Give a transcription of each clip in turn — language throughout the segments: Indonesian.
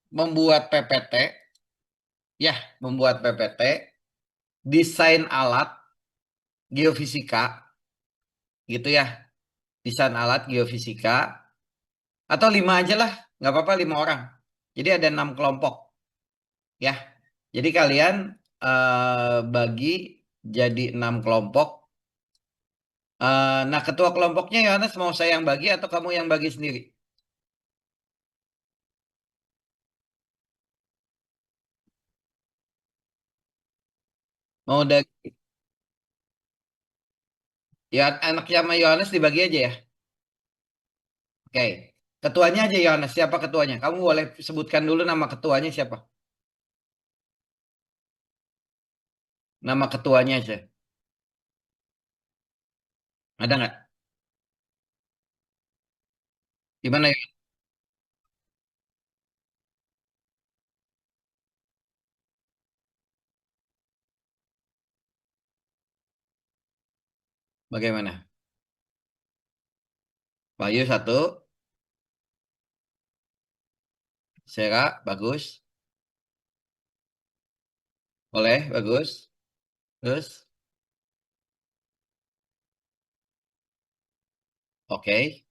membuat PPT, ya, membuat PPT, desain alat geofisika, gitu ya, desain alat geofisika, atau 5 aja lah, nggak apa-apa 5 orang. Jadi ada 6 kelompok, ya. Jadi kalian bagi jadi 6 kelompok. Nah, ketua kelompoknya Yohanes mau saya yang bagi atau kamu yang bagi sendiri? Mau ya anaknya sama Yohanes dibagi aja ya. Oke. Ketuanya aja Yohanes. Siapa ketuanya? Kamu boleh sebutkan dulu nama ketuanya siapa? Nama ketuanya aja. Ada nggak? Gimana ya? Bagaimana? Bayu satu, Sera, bagus. Boleh, bagus. Terus, oke.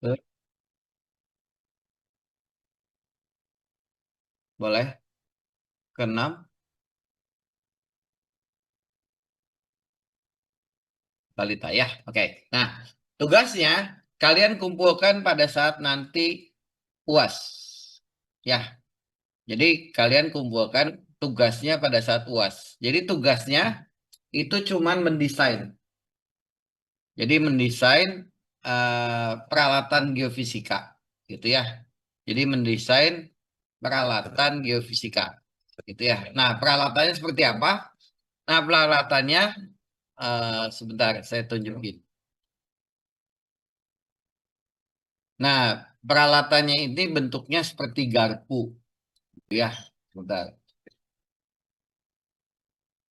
Terus, boleh. Keenam, balita ya. Oke. Nah, tugasnya kalian kumpulkan pada saat nanti UAS. Ya, jadi kalian kumpulkan tugasnya pada saat UAS. Jadi tugasnya itu cuman mendesain. Jadi mendesain peralatan geofisika, gitu ya. Jadi mendesain peralatan geofisika, gitu ya. Nah, peralatannya seperti apa? Nah, peralatannya sebentar saya tunjukin. Nah, peralatannya ini bentuknya seperti garpu, gitu ya. Sebentar,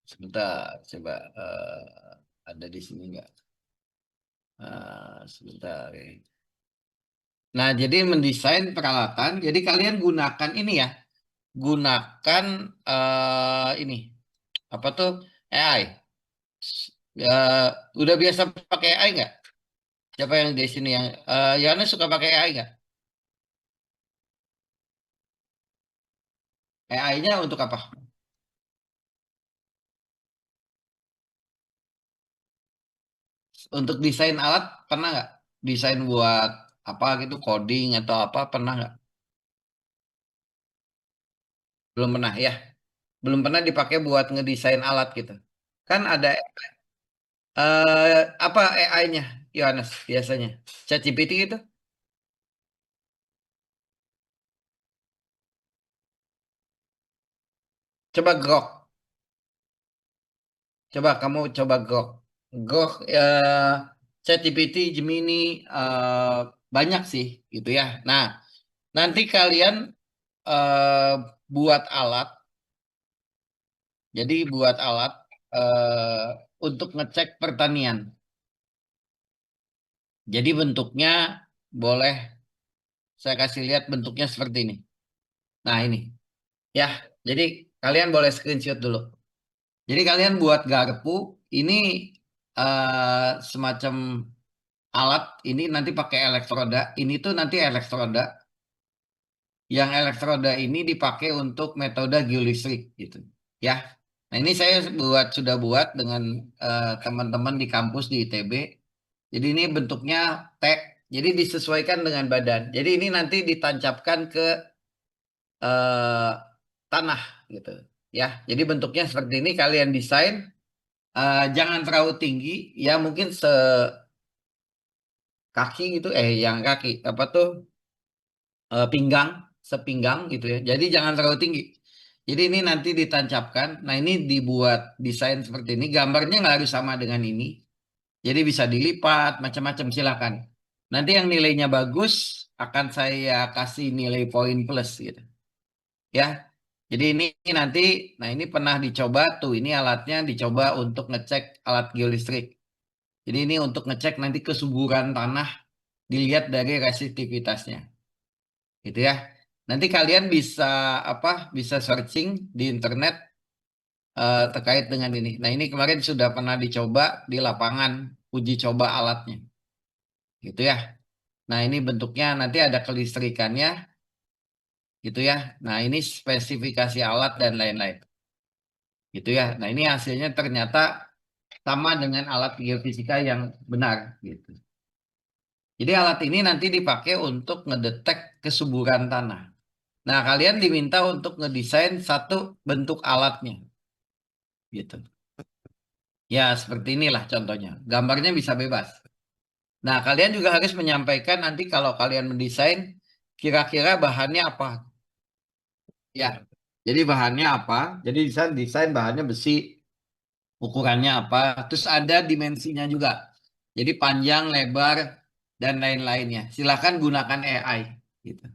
sebentar, coba ada di sini nggak? Sebentar. Nah, jadi mendesain peralatan. Jadi kalian gunakan ini ya, gunakan ini apa tuh AI. Ya, udah biasa pakai AI nggak? Siapa yang di sini yang Yohanes suka pakai AI nggak? AI-nya untuk apa? Untuk desain alat pernah nggak? Desain buat apa gitu, coding atau apa pernah nggak? Belum pernah ya? Belum pernah dipakai buat ngedesain alat gitu. Kan ada apa AI-nya, Yohanes biasanya? ChatGPT gitu? Coba Grok. Coba kamu coba Grok. Grok ChatGPT, Gemini banyak sih gitu ya. Nah, nanti kalian eh, buat alat. Jadi buat alat eh, untuk ngecek pertanian. Jadi bentuknya boleh saya kasih lihat bentuknya seperti ini. Nah, ini ya. Jadi kalian boleh screenshot dulu. Jadi kalian buat garpu ini semacam alat ini nanti pakai elektroda. Ini tuh nanti elektroda. Yang elektroda ini dipakai untuk metode geolistrik gitu. Ya. Nah, ini saya sudah buat dengan teman-teman di kampus di ITB. Jadi ini bentuknya T. Jadi disesuaikan dengan badan. Jadi ini nanti ditancapkan ke eh, tanah gitu. Ya. Jadi bentuknya seperti ini kalian desain. Jangan terlalu tinggi. Ya mungkin sekaki gitu. Yang kaki apa tuh? Pinggang, sepinggang gitu ya. Jadi jangan terlalu tinggi. Jadi ini nanti ditancapkan. Nah ini dibuat desain seperti ini. Gambarnya nggak harus sama dengan ini. Jadi bisa dilipat, macam-macam silakan. Nanti yang nilainya bagus akan saya kasih nilai poin plus gitu. Ya. Jadi ini nanti, nah ini pernah dicoba tuh. Ini alatnya dicoba untuk ngecek alat geolistrik. Jadi ini untuk ngecek nanti kesuburan tanah dilihat dari resistivitasnya. Gitu ya. Nanti kalian bisa apa? Bisa searching di internet terkait dengan ini. Nah, ini kemarin sudah pernah dicoba di lapangan uji coba alatnya, gitu ya. Nah, ini bentuknya nanti ada kelistrikannya, gitu ya. Nah, ini spesifikasi alat dan lain-lain, gitu ya. Nah, ini hasilnya ternyata sama dengan alat geofisika yang benar, gitu. Jadi alat ini nanti dipakai untuk ngedetek kesuburan tanah. Nah, kalian diminta untuk ngedesain satu bentuk alatnya, gitu. Ya, seperti inilah contohnya. Gambarnya bisa bebas. Nah, kalian juga harus menyampaikan nanti kalau kalian mendesain kira-kira bahannya apa. Ya, jadi bahannya apa? Jadi desain desain bahannya besi, ukurannya apa? Terus ada dimensinya juga. Jadi panjang, lebar, dan lain-lainnya. Silakan gunakan AI gitu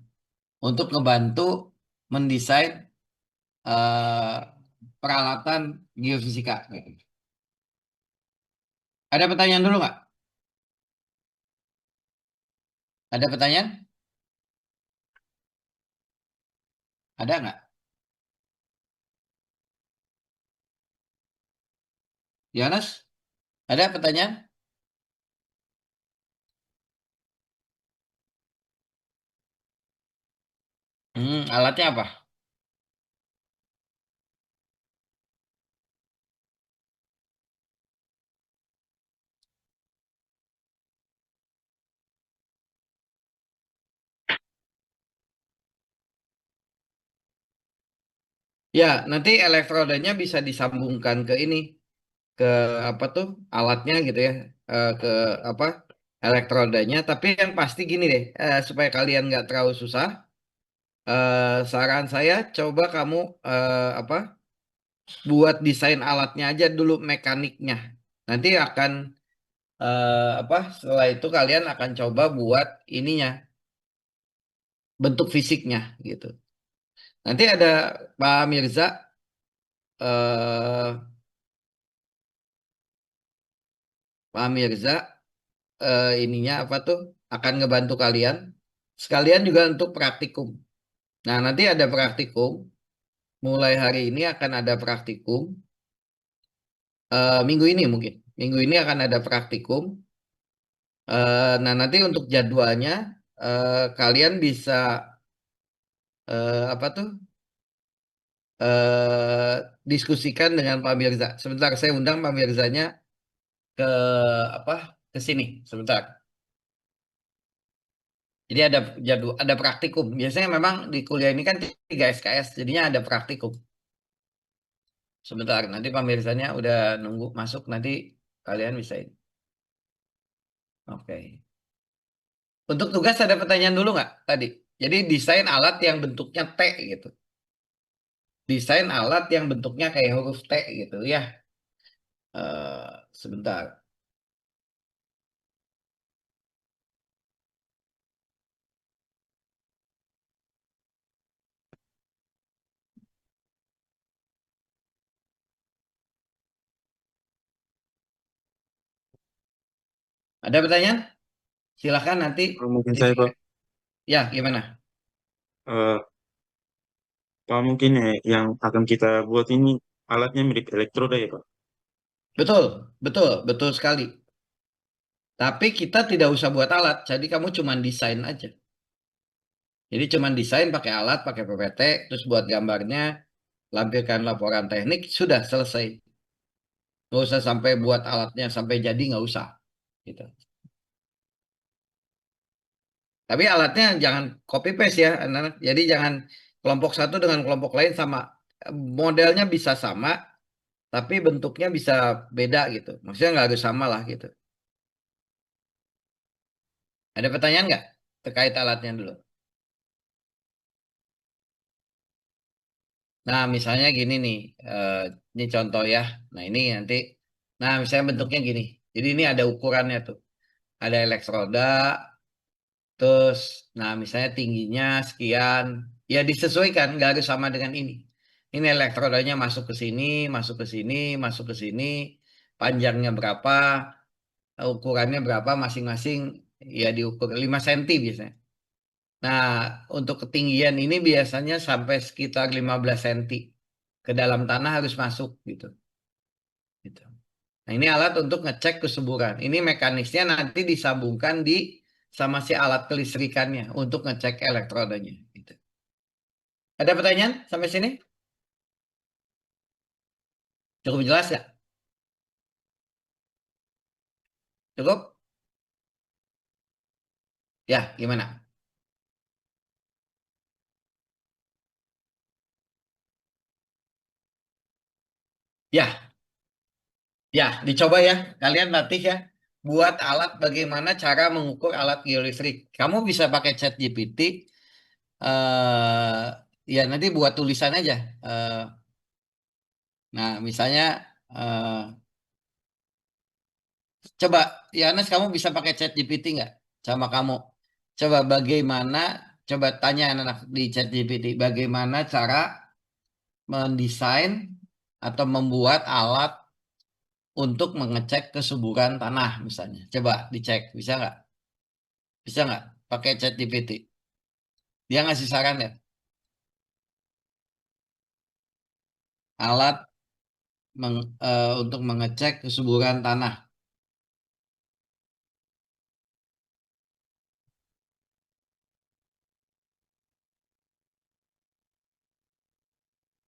untuk ngebantu mendesain eh, peralatan geofisika. Gitu. Ada pertanyaan dulu nggak? Ada pertanyaan? Ada nggak? Yohanes, ada pertanyaan? Alatnya apa? Ya, nanti elektrodanya bisa disambungkan ke ini, ke apa tuh alatnya gitu ya, ke apa elektrodanya. Tapi yang pasti gini deh, supaya kalian nggak terlalu susah, saran saya coba kamu apa buat desain alatnya aja dulu mekaniknya. Nanti akan apa setelah itu kalian akan coba buat ininya bentuk fisiknya gitu. Nanti ada Pak Mirza eh Pak Mirza ininya apa tuh akan ngebantu kalian sekalian juga untuk praktikum. Nah, nanti ada praktikum mulai hari ini akan ada praktikum minggu ini mungkin. Minggu ini akan ada praktikum. Nah, nanti untuk jadwalnya kalian bisa apa tuh diskusikan dengan Pak Mirza. Sebentar saya undang Pak Mirzanya ke apa ke sini sebentar. Jadi ada jadwal, ada praktikum. Biasanya memang di kuliah ini kan 3 SKS, jadinya ada praktikum. Sebentar, nanti pemirsanya udah nunggu masuk, nanti kalian bisa ini. Oke. Untuk tugas ada pertanyaan dulu nggak tadi? Jadi desain alat yang bentuknya T gitu. Desain alat yang bentuknya kayak huruf T gitu ya. Sebentar. Ada pertanyaan? Silahkan nanti Mungkin di saya Pak, ya gimana? Eh, Pak mungkin yang akan kita buat ini alatnya mirip elektroda ya Pak. Betul, betul, betul sekali. Tapi kita tidak usah buat alat, jadi kamu cuma desain aja. Jadi cuman desain pakai alat, pakai PPT, terus buat gambarnya, lampirkan laporan teknik, sudah selesai. Nggak usah sampai buat alatnya sampai jadi nggak usah. Gitu. Tapi alatnya jangan copy paste ya, anak-anak. Jadi jangan kelompok satu dengan kelompok lain sama. Modelnya bisa sama, tapi bentuknya bisa beda gitu. Maksudnya nggak harus sama lah gitu. Ada pertanyaan nggak terkait alatnya dulu? Nah, misalnya gini nih, eh, ini contoh ya. Nah, ini nanti, nah misalnya bentuknya gini. Jadi ini ada ukurannya tuh. Ada elektroda, terus, nah misalnya tingginya sekian. Ya disesuaikan, nggak harus sama dengan ini. Ini elektrodanya masuk ke sini, masuk ke sini, masuk ke sini. Panjangnya berapa, ukurannya berapa masing-masing. Ya diukur 5 cm biasanya. Nah, untuk ketinggian ini biasanya sampai sekitar 15 cm ke dalam tanah harus masuk gitu. Gitu. Nah, ini alat untuk ngecek kesuburan. Ini mekanisnya nanti disambungkan di sama si alat kelistrikannya untuk ngecek elektrodanya. Gitu. Ada pertanyaan sampai sini? Cukup jelas ya? Cukup? Ya, gimana? Ya, ya, dicoba ya. Kalian latih ya. Buat alat bagaimana cara mengukur alat geolistrik. Kamu bisa pakai chat GPT. Ya, nanti buat tulisan aja. Eh, nah, misalnya, eh, coba, Yanes, kamu bisa pakai chat GPT nggak sama kamu? Coba bagaimana, coba tanya anak di chat GPT, bagaimana cara mendesain atau membuat alat untuk mengecek kesuburan tanah misalnya. Coba dicek, bisa nggak? Bisa nggak? Pakai chat GPT. Dia ngasih saran ya, alat untuk mengecek kesuburan tanah,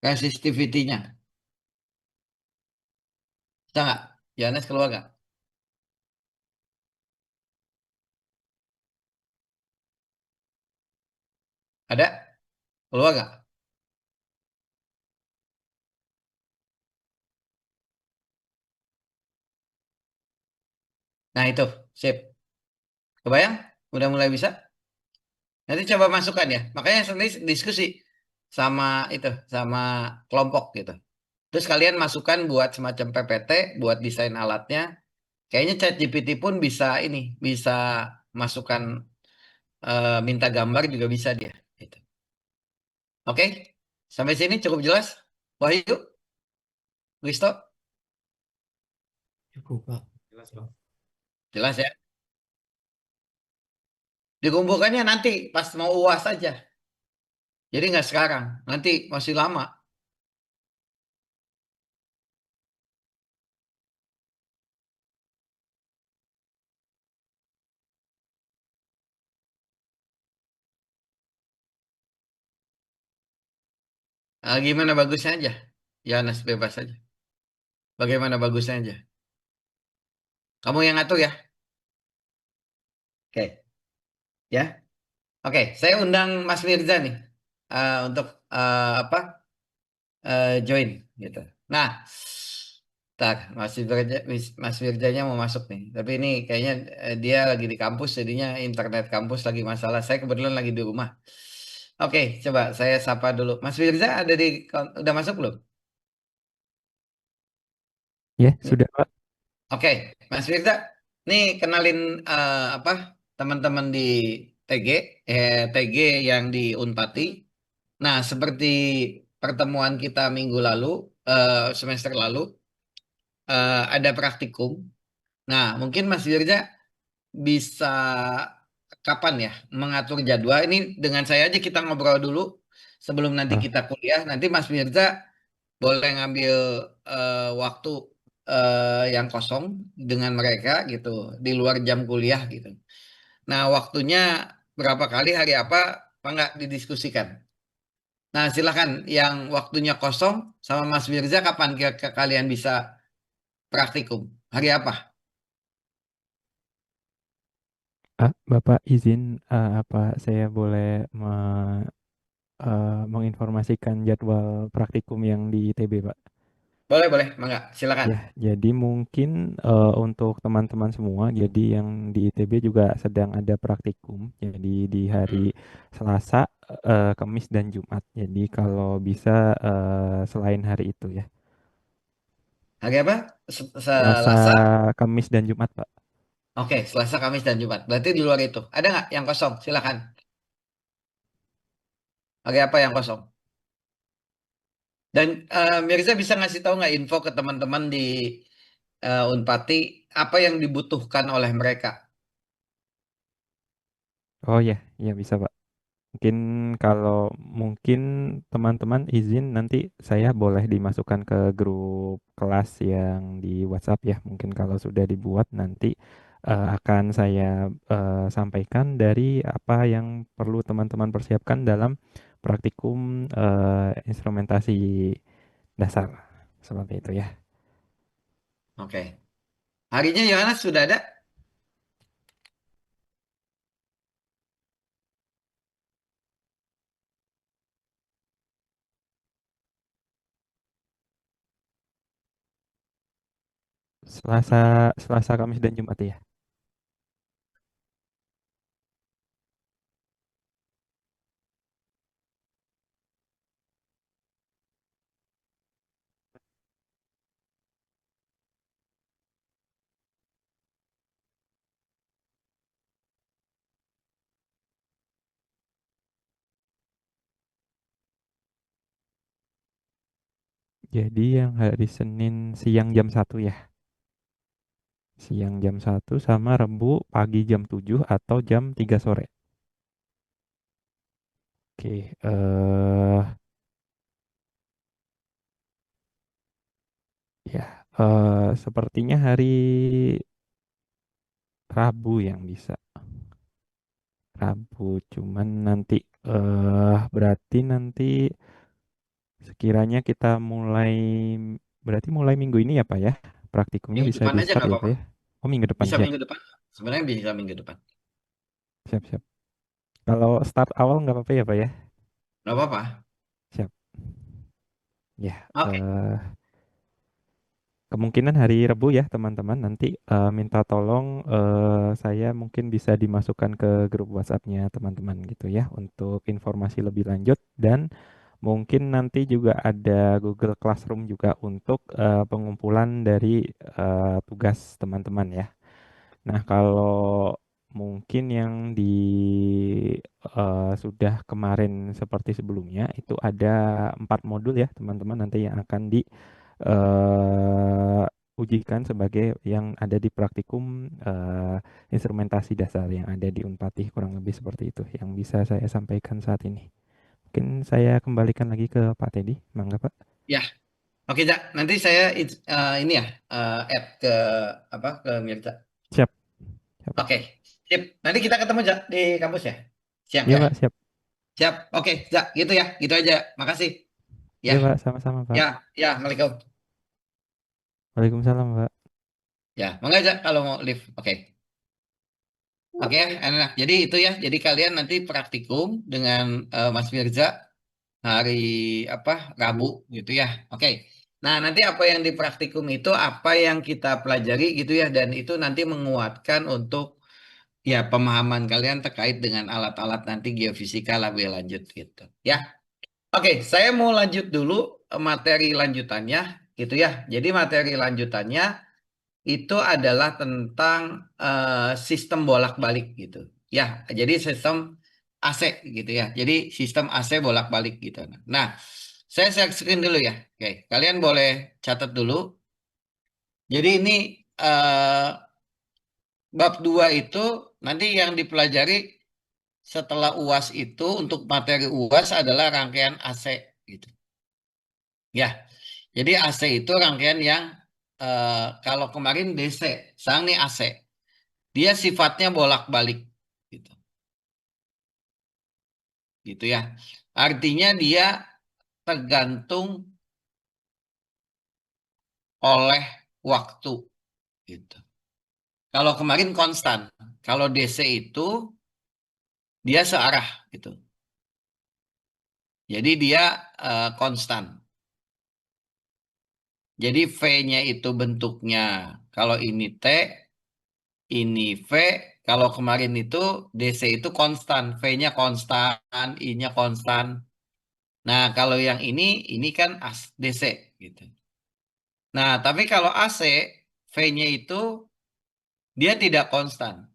resistivity-nya. Bisa nggak? Yanes keluar nggak? Ada? Keluar nggak? Nah itu, sip. Kebayang? Udah mulai bisa? Nanti coba masukkan ya. Makanya nanti diskusi sama itu, sama kelompok gitu. Terus kalian masukkan buat semacam PPT, buat desain alatnya. Kayaknya ChatGPT pun bisa ini, bisa masukkan minta gambar juga bisa dia. Gitu. Oke, sampai sini cukup jelas. Wahyu, Wisto, Cukup, Pak. Jelas, Bang. jelas ya. Dikumpulkannya nanti pas mau UAS saja. Jadi nggak sekarang, nanti masih lama. Gimana bagusnya aja? Ya, Nas bebas aja. Bagaimana bagusnya aja? Kamu yang ngatur ya. Oke, ya. Oke, saya undang Mas Firza nih untuk apa? Join gitu. Nah, tak Mas Firjanya mau masuk nih. Tapi ini kayaknya dia lagi di kampus, jadinya internet kampus lagi masalah. Saya kebetulan lagi di rumah. Oke, coba saya sapa dulu. Mas Firza ada udah masuk belum? Ya, sudah, Pak. Oke, Mas Firza, nih kenalin apa teman-teman di TG, TG yang di Unpati. Nah, seperti pertemuan kita minggu lalu, semester lalu, ada praktikum. Nah, mungkin Mas Firza bisa kapan ya mengatur jadwal ini dengan saya aja kita ngobrol dulu sebelum nanti Ah, kita kuliah. Nanti Mas Mirza boleh ngambil waktu yang kosong dengan mereka gitu di luar jam kuliah gitu. Nah, waktunya berapa kali hari apa nggak didiskusikan. Nah, silakan yang waktunya kosong sama Mas Mirza kapan kalian bisa praktikum? Hari apa? Bapak izin, apa saya boleh menginformasikan jadwal praktikum yang di ITB, Pak? Boleh, boleh, mangga, silakan. Ya, jadi mungkin untuk teman-teman semua, jadi yang di ITB juga sedang ada praktikum. Jadi di hari Hmm. Selasa, Kamis dan Jumat. Jadi kalau bisa selain hari itu ya. Hari apa? Selasa, Selasa. Kamis dan Jumat, Pak. Oke, Selasa, Kamis, dan Jumat. Berarti di luar itu. Ada nggak yang kosong? Silakan. Hari apa yang kosong? Dan Mirza bisa ngasih tahu nggak info ke teman-teman di Unpati apa yang dibutuhkan oleh mereka? Oh ya, ya bisa, Pak. mungkin kalau mungkin teman-teman izin nanti saya boleh dimasukkan ke grup kelas yang di WhatsApp ya. Mungkin kalau sudah dibuat nanti akan saya sampaikan dari apa yang perlu teman-teman persiapkan dalam praktikum instrumentasi dasar. Seperti itu ya. Oke. Harinya Yohanes sudah ada? Selasa, Selasa, Kamis dan Jumat ya. Jadi yang hari Senin siang jam 1 ya. Siang jam 1 sama Rebu pagi jam 7 atau jam 3 sore. Oke, ya, sepertinya hari Rabu yang bisa. Rabu, cuman nanti berarti nanti sekiranya kita berarti mulai minggu ini ya Pak ya. Praktikumnya Minggu bisa depan di aja start nggak ya Pak apa-apa. ya. Oh minggu depan Bisa siap, minggu depan. Sebenarnya bisa minggu depan. siap, siap. Kalau start awal nggak apa-apa ya Pak ya. Nggak apa-apa. Siap. Ya, Oke. kemungkinan hari Rebu ya teman-teman. Nanti minta tolong saya mungkin bisa dimasukkan ke grup WhatsApp-nya teman-teman gitu ya untuk informasi lebih lanjut dan mungkin nanti juga ada Google Classroom juga untuk pengumpulan dari tugas teman-teman ya. Nah, kalau mungkin yang sudah kemarin seperti sebelumnya itu ada 4 modul ya teman-teman nanti yang akan di ujikan sebagai yang ada di praktikum instrumentasi dasar yang ada di Unpatih kurang lebih seperti itu yang bisa saya sampaikan saat ini. Mungkin saya kembalikan lagi ke Pak Teddy, mangga Pak. Ya. Oke, Cak. Nanti saya ini ya add ke apa ke Mirza. Siap, siap Pak. Oke. Sip. Nanti kita ketemu Cak di kampus ya. Siap Iya ya. Pak, siap. Siap. Oke, Cak. Gitu ya. Gitu aja. Makasih. Ya. Iya Pak, sama-sama Pak. Ya. Ya. Assalamualaikum. Waalaikumsalam Pak. Ya. Mangga Cak kalau mau live. Oke. Oke, enak. Jadi itu ya. Jadi kalian nanti praktikum dengan Mas Mirza hari apa Rabu gitu ya. Oke. Nah, nanti apa yang di praktikum itu apa yang kita pelajari gitu ya dan itu nanti menguatkan untuk ya pemahaman kalian terkait dengan alat-alat nanti geofisika lebih lanjut gitu. Ya. Oke, saya mau lanjut dulu materi lanjutannya gitu ya. Jadi materi lanjutannya itu adalah tentang sistem bolak-balik gitu. Ya, jadi sistem AC gitu ya. Jadi sistem AC bolak-balik gitu. Nah, saya share screen dulu ya. Oke, kalian boleh catat dulu. Jadi ini eh, bab 2 itu nanti yang dipelajari setelah UAS itu untuk materi UAS adalah rangkaian AC gitu. Ya, jadi AC itu rangkaian yang kalau kemarin DC, sekarang nih AC. Dia sifatnya bolak-balik gitu. Gitu ya. Artinya dia tergantung oleh waktu gitu. Kalau kemarin konstan, kalau DC itu dia searah gitu. Jadi dia konstan. Jadi V-nya itu bentuknya kalau ini T, ini V, kalau kemarin itu DC itu konstan, V-nya konstan, I-nya konstan. Nah, kalau yang ini kan DC gitu. Nah, tapi kalau AC, V-nya itu dia tidak konstan.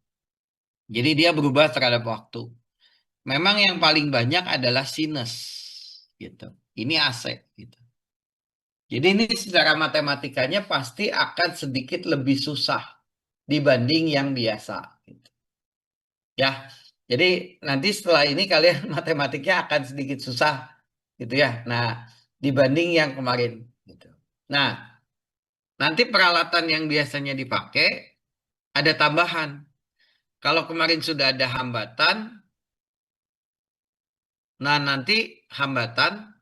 Jadi dia berubah terhadap waktu. Memang yang paling banyak adalah sinus gitu. Ini AC gitu. Jadi ini secara matematikanya pasti akan sedikit lebih susah dibanding yang biasa gitu. Ya. Jadi nanti setelah ini kalian matematiknya akan sedikit susah gitu ya. Nah, dibanding yang kemarin gitu. Nah, nanti peralatan yang biasanya dipakai ada tambahan. Kalau kemarin sudah ada hambatan, nah nanti hambatan.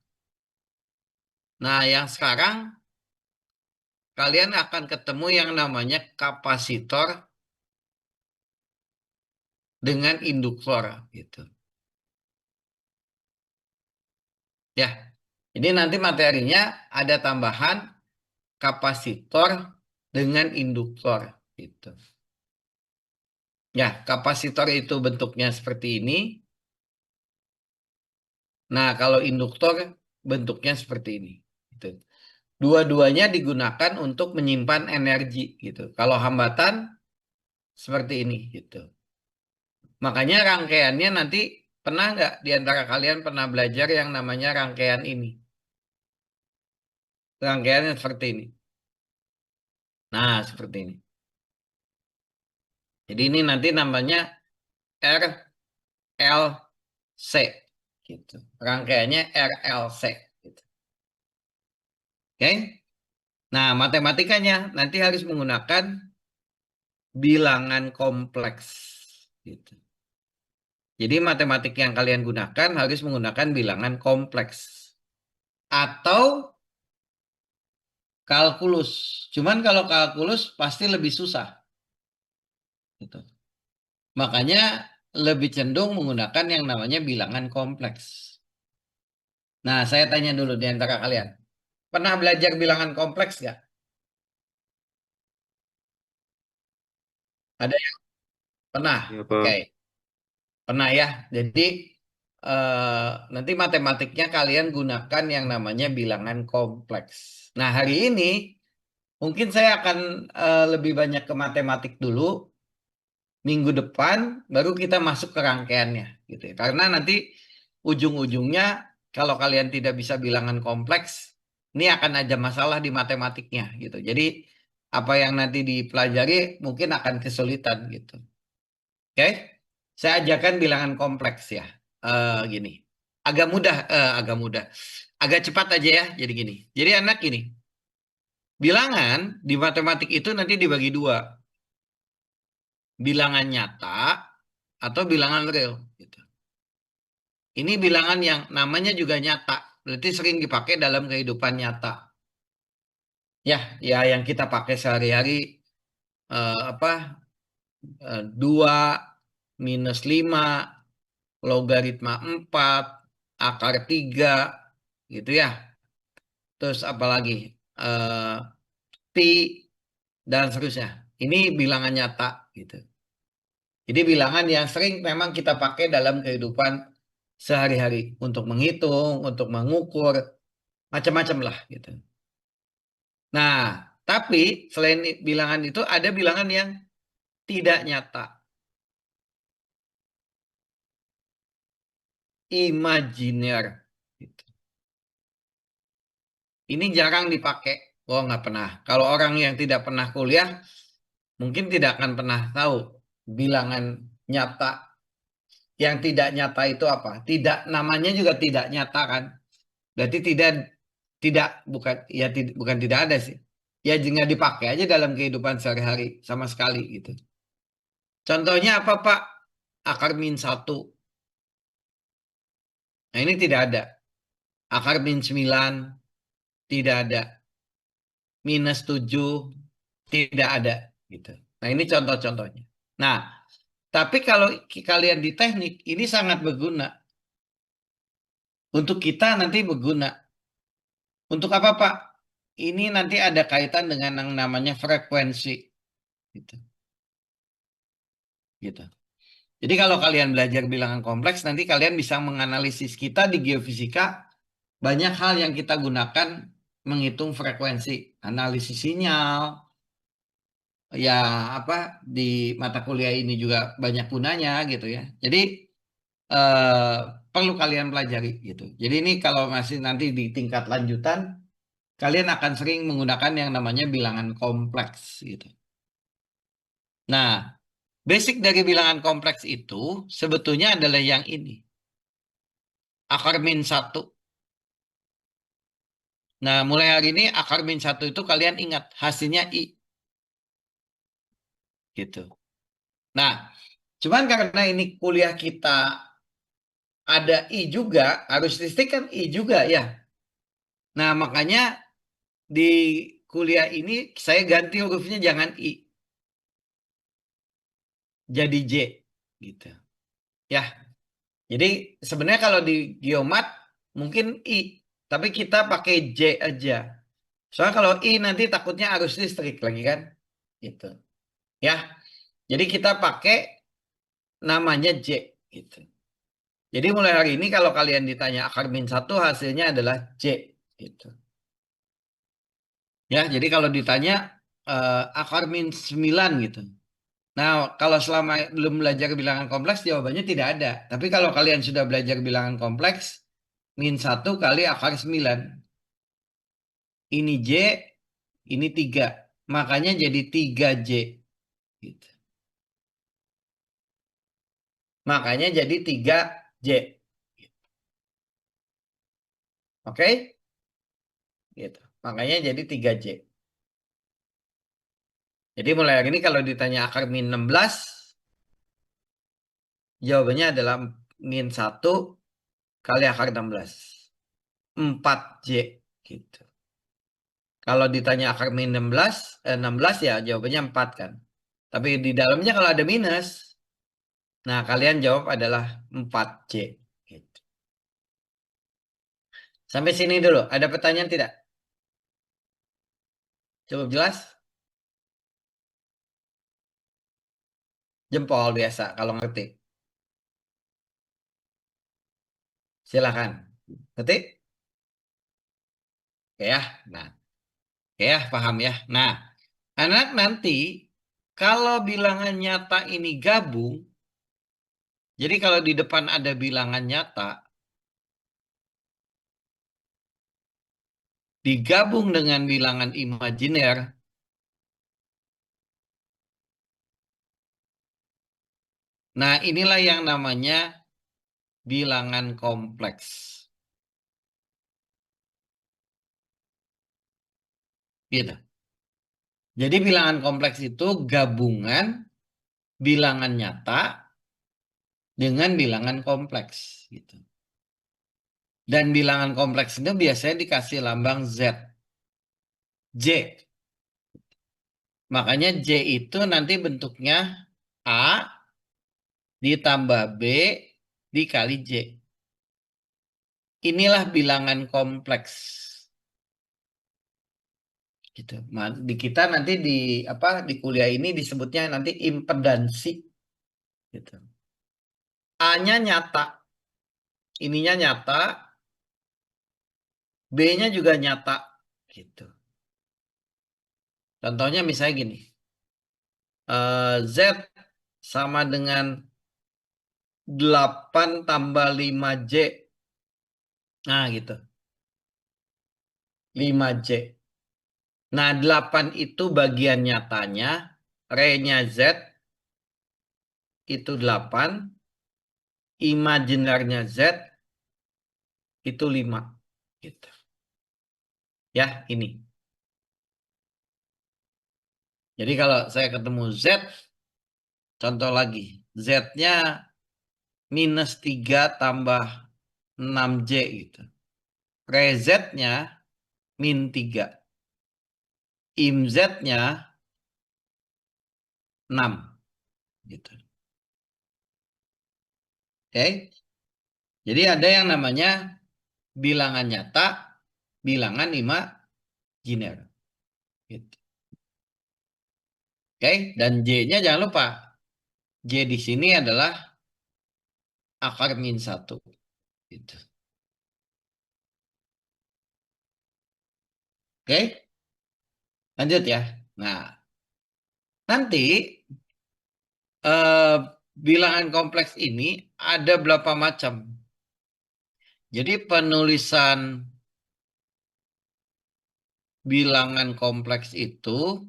Nah, yang sekarang kalian akan ketemu yang namanya kapasitor dengan induktor gitu. Ya. Ini nanti materinya ada tambahan kapasitor dengan induktor gitu. Ya, kapasitor itu bentuknya seperti ini. Nah, kalau induktor bentuknya seperti ini. Gitu. Dua-duanya digunakan untuk menyimpan energi gitu. Kalau hambatan seperti ini gitu. Makanya rangkaiannya nanti pernah nggak di antara kalian pernah belajar yang namanya rangkaian ini? Rangkaiannya seperti ini. Nah, seperti ini. Jadi ini nanti namanya RLC gitu. Rangkaiannya RLC gitu. Oke? Nah, matematikanya nanti harus menggunakan bilangan kompleks gitu. Jadi matematik yang kalian gunakan harus menggunakan bilangan kompleks atau kalkulus. Cuman kalau kalkulus pasti lebih susah gitu. Makanya lebih cenderung menggunakan yang namanya bilangan kompleks. Nah, saya tanya dulu di antara kalian. Pernah belajar bilangan kompleks nggak? Ada yang pernah? Ya, Oke, Pak. pernah ya. Jadi nanti matematiknya kalian gunakan yang namanya bilangan kompleks. Nah, hari ini mungkin saya akan lebih banyak ke matematik dulu. Minggu depan baru kita masuk ke rangkaiannya gitu ya. Karena nanti ujung-ujungnya kalau kalian tidak bisa bilangan kompleks, ini akan ada masalah di matematiknya gitu. Jadi apa yang nanti dipelajari mungkin akan kesulitan gitu. Oke? Saya ajarkan bilangan kompleks ya. Gini. Agak mudah. Agak cepat aja ya. Jadi gini. Jadi anak gini. Bilangan di matematik itu nanti dibagi dua. Bilangan nyata atau bilangan real gitu. Ini bilangan yang namanya juga nyata, berarti sering dipakai dalam kehidupan nyata. Ya, ya yang kita pakai sehari-hari 2 minus 5 logaritma 4 akar 3 gitu ya. Terus apalagi eh, pi dan seterusnya. Ini bilangan nyata gitu. Jadi bilangan yang sering memang kita pakai dalam kehidupan sehari-hari untuk menghitung, untuk mengukur, macam-macam lah gitu. Nah, tapi selain bilangan itu ada bilangan yang tidak nyata, imajiner. Gitu. Ini jarang dipakai. Oh, nggak pernah. Kalau orang yang tidak pernah kuliah, mungkin tidak akan pernah tahu bilangan nyata. Yang tidak nyata itu apa? Tidak, namanya juga tidak nyata kan? Berarti tidak bukan tidak ada sih. Ya jangan dipakai aja dalam kehidupan sehari-hari sama sekali gitu. Contohnya apa Pak? Akar min 1. Nah ini tidak ada. Akar min 9 tidak ada. Minus 7 tidak ada gitu. Nah ini contoh-contohnya. Nah tapi kalau kalian di teknik ini sangat berguna. Untuk kita nanti berguna. Untuk apa Pak? Ini nanti ada kaitan dengan yang namanya frekuensi. Gitu. Gitu. Jadi kalau kalian belajar bilangan kompleks, nanti kalian bisa menganalisis kita di geofisika. Banyak hal yang kita gunakan menghitung frekuensi, analisis sinyal, ya apa di mata kuliah ini juga banyak gunanya gitu ya. Jadi eh, perlu kalian pelajari gitu. Jadi ini kalau masih nanti di tingkat lanjutan, kalian akan sering menggunakan yang namanya bilangan kompleks gitu. Nah, Basic dari bilangan kompleks itu sebetulnya adalah yang ini. Akar min 1. Nah, mulai hari ini akar min 1 itu kalian ingat hasilnya I. Gitu. Nah, cuman karena ini kuliah kita ada I juga, harus listrik kan I juga ya. Nah, makanya di kuliah ini saya ganti hurufnya jangan I. Jadi J. Gitu. Ya. Jadi sebenarnya kalau di geomat mungkin I. Tapi kita pakai J aja. Soalnya kalau I nanti takutnya arus listrik lagi kan. Gitu. Ya. Jadi kita pakai namanya J. Gitu. Jadi mulai hari ini kalau kalian ditanya akar min 1 hasilnya adalah J. Gitu. Ya, jadi kalau ditanya akar min 9 gitu. Nah, kalau selama belum belajar bilangan kompleks jawabannya tidak ada. Tapi kalau kalian sudah belajar bilangan kompleks, min 1 kali akar 9. Ini J, ini 3. Makanya jadi 3J. Gitu. Makanya jadi 3J. Oke? Gitu. Makanya jadi 3J. Jadi mulai hari ini kalau ditanya akar min 16, jawabannya adalah min 1 kali akar 16. 4J. Gitu. Kalau ditanya akar min 16 ya jawabannya 4 kan. Tapi di dalamnya kalau ada minus, nah kalian jawab adalah 4J. Gitu. Sampai sini dulu. Ada pertanyaan tidak? Cukup jelas? Jempol biasa kalau ngerti. Silakan. Ngerti? Oke ya. Nah, oke ya, paham ya. Nah, anak nanti kalau bilangan nyata ini gabung, jadi kalau di depan ada bilangan nyata, digabung dengan bilangan imajiner, nah inilah yang namanya bilangan kompleks. Gitu. Jadi bilangan kompleks itu gabungan bilangan nyata dengan bilangan kompleks. Gitu. Dan bilangan kompleks itu biasanya dikasih lambang Z. J. Makanya J itu nanti bentuknya A ditambah B dikali J. Inilah bilangan kompleks. Gitu. Di kita nanti di kuliah ini disebutnya nanti impedansi. Gitu. A-nya nyata, ininya nyata, B-nya juga nyata. Gitu. Contohnya misalnya gini, Z sama dengan 8 tambah 5J. Nah gitu, 5J. Nah 8 itu bagian nyatanya, re-nya Z itu 8, imajinernya Z itu 5. Gitu. Ya ini. Jadi kalau saya ketemu Z, contoh lagi, Z-nya minus 3 tambah 6J gitu. Re-Z-nya min 3. Im-Z-nya 6. Gitu. Oke. Jadi ada yang namanya bilangan nyata, bilangan imajiner. Gitu. Oke. Dan J-nya jangan lupa. J di sini adalah akar min 1. Gitu. Oke. Lanjut ya. Nah, nanti bilangan kompleks ini ada berapa macam. Jadi penulisan bilangan kompleks itu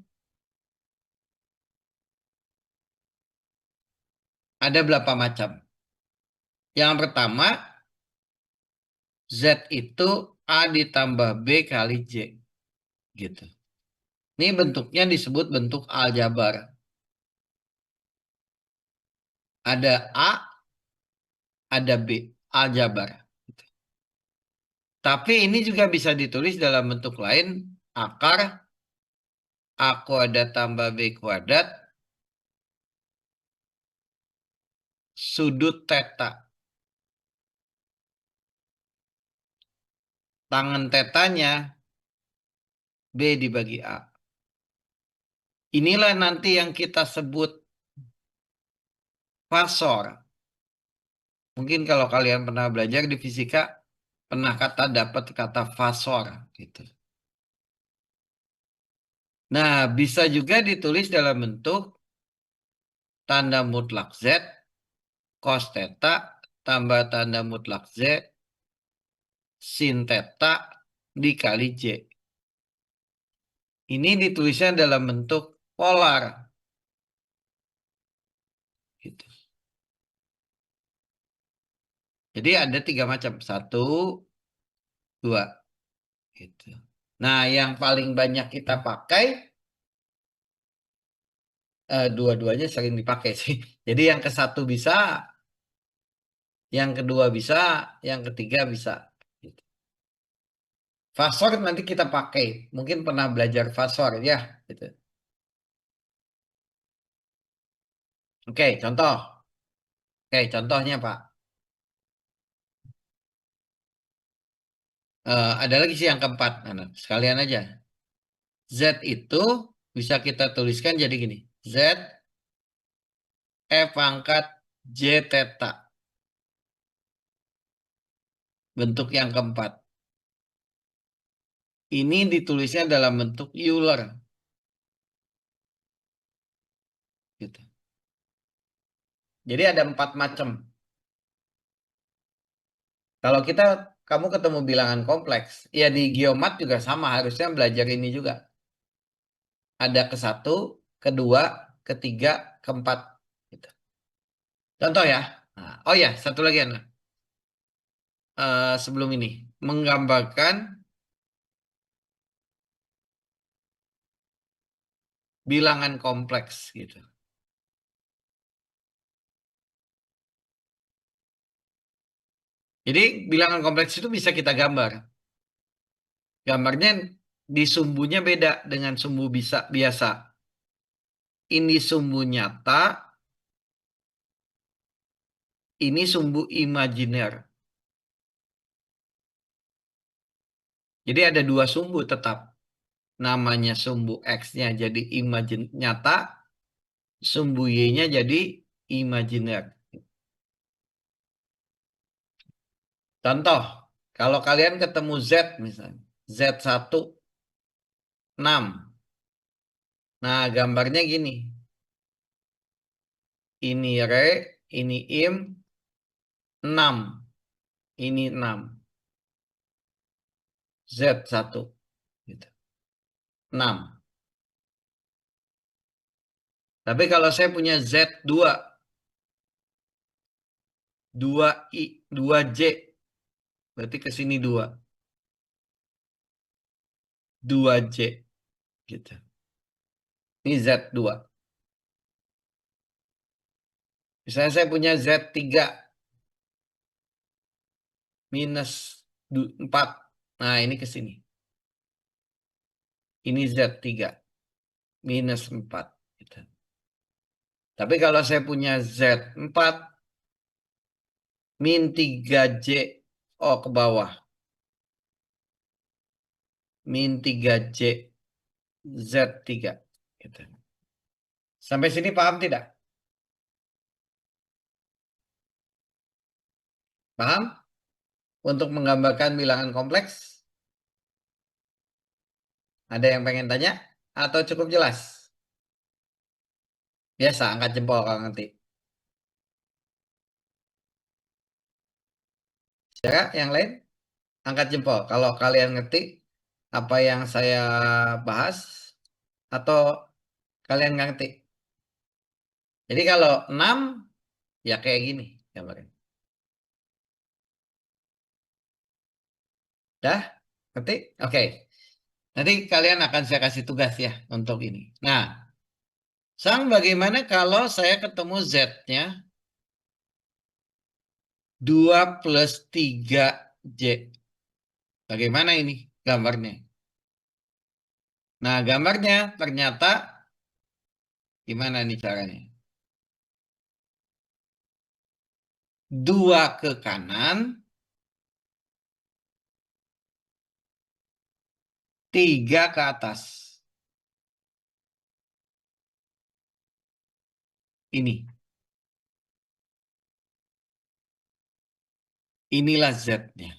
ada berapa macam? Yang pertama, Z itu A ditambah B kali J. Gitu. Ini bentuknya disebut bentuk aljabar. Ada A, ada B, aljabar. Tapi ini juga bisa ditulis dalam bentuk lain, akar A kuadrat tambah B kuadrat sudut theta. Tangen tetanya B dibagi A. Inilah nanti yang kita sebut fasor. Mungkin kalau kalian pernah belajar di fisika, pernah dapat kata fasor gitu. Nah, bisa juga ditulis dalam bentuk tanda mutlak Z cos theta tambah tanda mutlak Z sin theta dikali J. Ini ditulisnya dalam bentuk polar. Gitu. Jadi ada 3 macam. 1, 2. Gitu. Nah, yang paling banyak kita pakai, dua-duanya sering dipakai sih. Jadi yang ke-1 bisa, yang kedua bisa, yang ketiga bisa. Gitu. Fasor nanti kita pakai. Mungkin pernah belajar fasor ya. Gitu. Oke, contoh. Oke, contohnya Pak. Ada lagi sih yang keempat. Nah, sekalian aja. Z itu bisa kita tuliskan jadi gini. Z F pangkat J theta. Bentuk yang keempat. Ini ditulisnya dalam bentuk Euler. Gitu. Jadi ada 4 macam. Kalau kamu ketemu bilangan kompleks, ya di geomat juga sama, harusnya belajar ini juga. Ada ke-1, kedua, ketiga, keempat. Gitu. Contoh ya. Nah, oh ya, satu lagi anak. Sebelum ini, menggambarkan bilangan kompleks gitu. Jadi bilangan kompleks itu bisa kita gambar. Gambarnya di sumbunya beda dengan sumbu biasa. Ini sumbu nyata, ini sumbu imajiner. Jadi ada 2 sumbu tetap. Namanya sumbu X-nya jadi nyata, sumbu Y-nya jadi imajiner. Contoh, kalau kalian ketemu Z misalnya, Z1, 6. Nah, gambarnya gini. Ini Re, ini Im, 6. Ini 6. Z1. Gitu. 6. Tapi kalau saya punya Z2, 2I, 2J, berarti ke sini 2. 2J. Gitu. Ini Z2. Misalnya saya punya Z3 minus 4. Nah, ini ke sini. Ini Z3 minus 4. Gitu. Tapi kalau saya punya Z4 min 3J, oh ke bawah. Min 3J Z3. Gitu. Sampai sini paham tidak? Paham? Untuk menggambarkan bilangan kompleks? Ada yang pengen tanya? Atau cukup jelas? Biasa, angkat jempol kalau ngerti. Siapa yang lain? Angkat jempol. Kalau kalian ngerti apa yang saya bahas, atau kalian nggak ngerti? Jadi kalau 6 Ya kayak gini gambarnya. Dah? Ngerti? Oke. Nanti kalian akan saya kasih tugas ya untuk ini. Nah, Sang bagaimana kalau saya ketemu Z-nya 2 plus 3J? Bagaimana ini gambarnya? Nah, gambarnya ternyata gimana nih caranya? 2 ke kanan, 3 ke atas. Ini. Inilah Z-nya.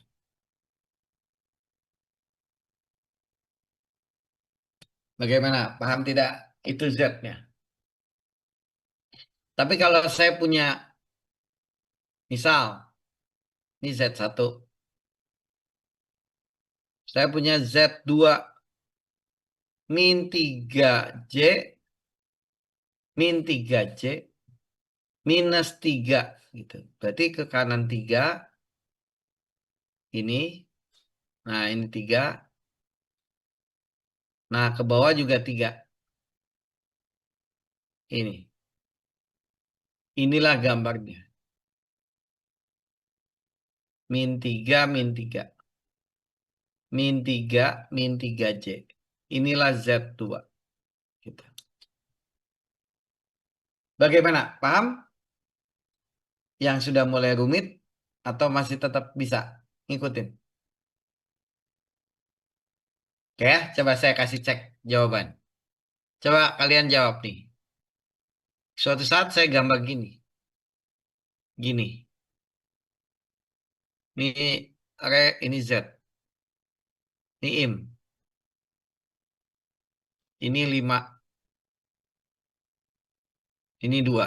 Bagaimana? Paham tidak? Itu Z-nya. Tapi kalau saya punya, misal, ini Z1. Saya punya Z2 min 3J, min 3J, minus 3. Gitu. Berarti ke kanan 3, ini. Nah, ini 3. Nah, ke bawah juga 3. Ini. Inilah gambarnya. Min 3, min 3. Min 3, min 3J. Inilah Z2. Gitu. Bagaimana? Paham? Yang sudah mulai rumit atau masih tetap bisa ngikutin? Oke ya, coba saya kasih cek jawaban. Coba kalian jawab nih. Suatu saat saya gambar gini. Gini. Ini Z. Ini IM. Ini 5. Ini 2.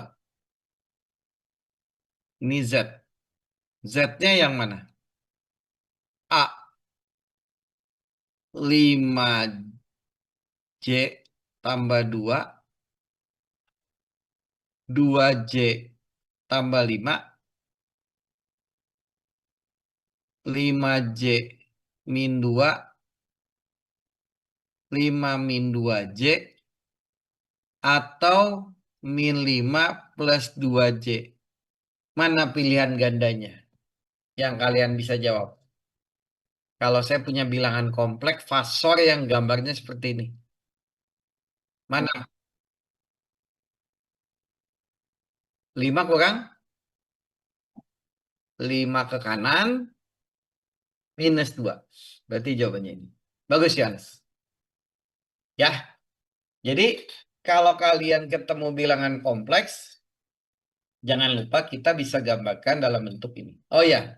Ini Z. Z-nya yang mana? A. 5J tambah 2. 2J tambah 5. 5J min 2. 5 min 2J. Atau min 5 plus 2J. Mana pilihan gandanya? Yang kalian bisa jawab. Kalau saya punya bilangan kompleks fasor yang gambarnya seperti ini. Mana? 5 kurang? 5 ke kanan minus 2. Berarti jawabannya ini. Bagus, Yans. Ya. Jadi kalau kalian ketemu bilangan kompleks, jangan lupa kita bisa gambarkan dalam bentuk ini. Oh ya.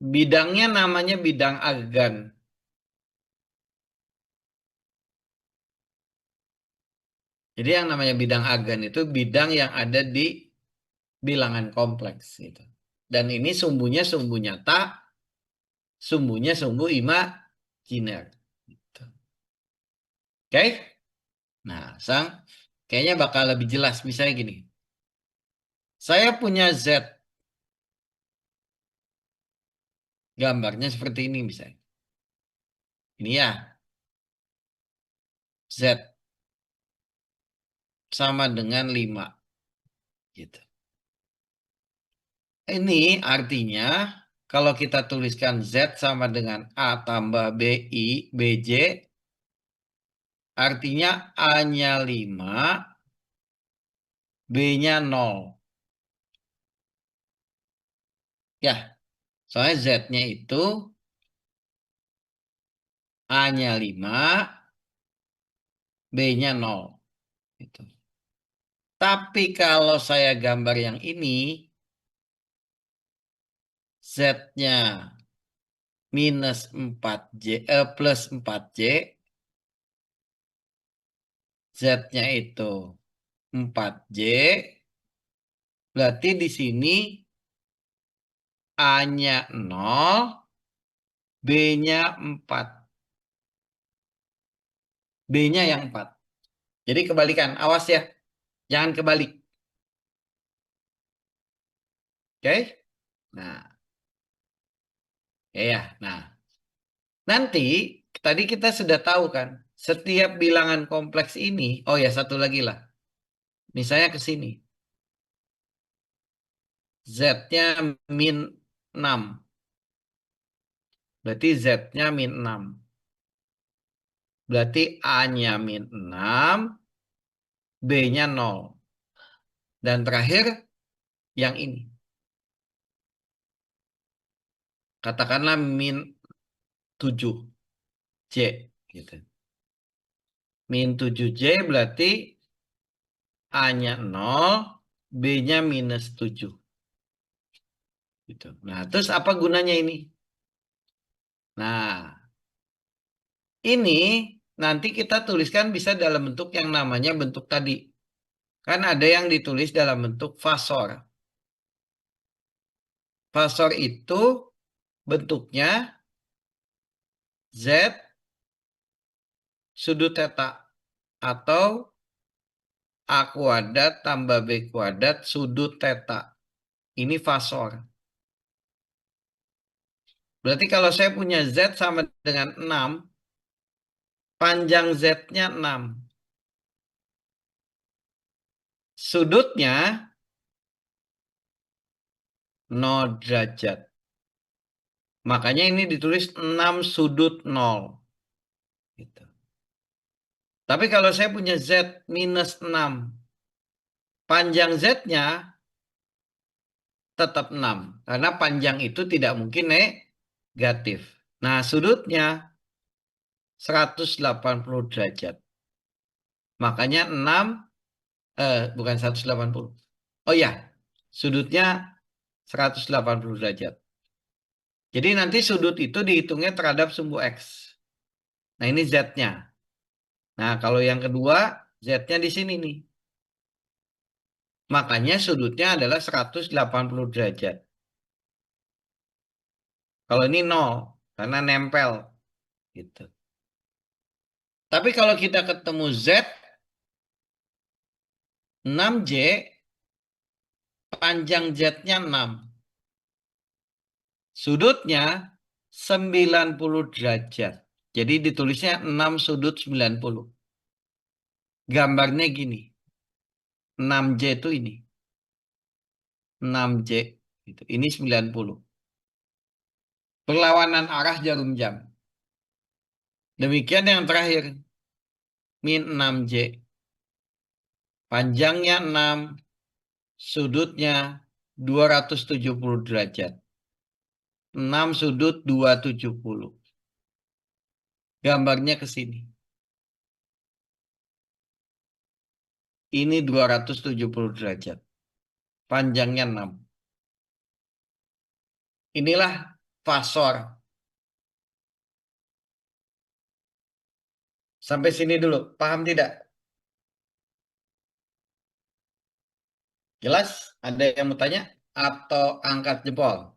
Bidangnya namanya bidang agan. Jadi yang namanya bidang agan itu bidang yang ada di bilangan kompleks gitu. Dan ini sumbunya sumbu nyata, sumbunya sumbu imajiner. Gitu. Oke? Nah, Sang, kayaknya bakal lebih jelas. Misalnya gini. Saya punya Z. Gambarnya seperti ini misalnya. Ini ya. Z sama dengan 5. Gitu. Ini artinya kalau kita tuliskan Z sama dengan A tambah BI, BJ, artinya A-nya 5, B-nya 0. Ya, soalnya Z-nya itu A-nya 5, B-nya 0. Gitu. Tapi kalau saya gambar yang ini, Z-nya minus 4J, plus 4J, Z-nya itu 4J, berarti di sini A-nya 0, B-nya 4. B-nya yang 4. Jadi kebalikan, awas ya, jangan kebalik. Oke? Nah, ya. Nah, nanti tadi kita sudah tahu kan, setiap bilangan kompleks ini, oh ya satu lagi lah. Misalnya ke sini. Z-nya min 6. Berarti Z-nya min 6. Berarti A-nya min 6, B-nya 0. Dan terakhir yang ini. Katakanlah min 7 J gitu. Min 7J berarti A-nya 0, B-nya minus 7. Gitu. Nah, terus apa gunanya ini? Nah, ini nanti kita tuliskan bisa dalam bentuk yang namanya bentuk tadi. Kan ada yang ditulis dalam bentuk fasor. Fasor itu bentuknya Z sudut theta atau A kuadrat tambah B kuadrat sudut theta. Ini fasor. Berarti kalau saya punya Z sama dengan 6, panjang Z-nya 6. Sudutnya 0 derajat. Makanya ini ditulis 6 sudut 0. Gitu. Tapi kalau saya punya Z minus 6, panjang Z-nya tetap 6. Karena panjang itu tidak mungkin negatif. Nah, sudutnya 180 derajat. Makanya 6, bukan 180. Oh ya, sudutnya 180 derajat. Jadi nanti sudut itu dihitungnya terhadap sumbu X. Nah, ini Z-nya. Nah, kalau yang kedua, Z-nya di sini nih. Makanya sudutnya adalah 180 derajat. Kalau ini 0, karena nempel. Gitu. Tapi kalau kita ketemu Z, 6J, panjang Z-nya 6. Sudutnya 90 derajat. Jadi ditulisnya 6 sudut 90. Gambarnya gini. 6J itu ini. 6J. Gitu. Ini 90. Perlawanan arah jarum jam. Demikian yang terakhir. Min 6J. Panjangnya 6. Sudutnya 270 derajat. 6 sudut 270. Gambarnya ke sini. Ini 270 derajat. Panjangnya 6. Inilah fasor. Sampai sini dulu. Paham tidak? Jelas? Ada yang mau tanya? Atau angkat jempol?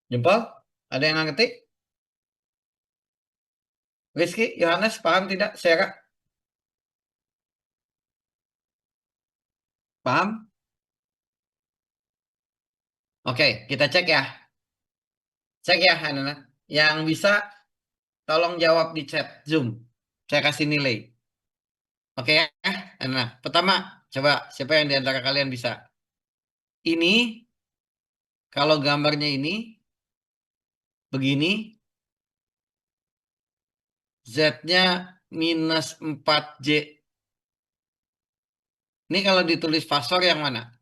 Jempol? Ada yang ngetik? Rizky, Yohanes, paham tidak? Sarah? Paham? Oke, kita cek ya. Cek ya, anak-anak. Yang bisa tolong jawab di chat Zoom. Saya kasih nilai. Oke ya, anak-anak. Pertama, coba siapa yang di antara kalian bisa? Ini, kalau gambarnya ini, begini, Z-nya minus 4J. Ini kalau ditulis fasor yang mana?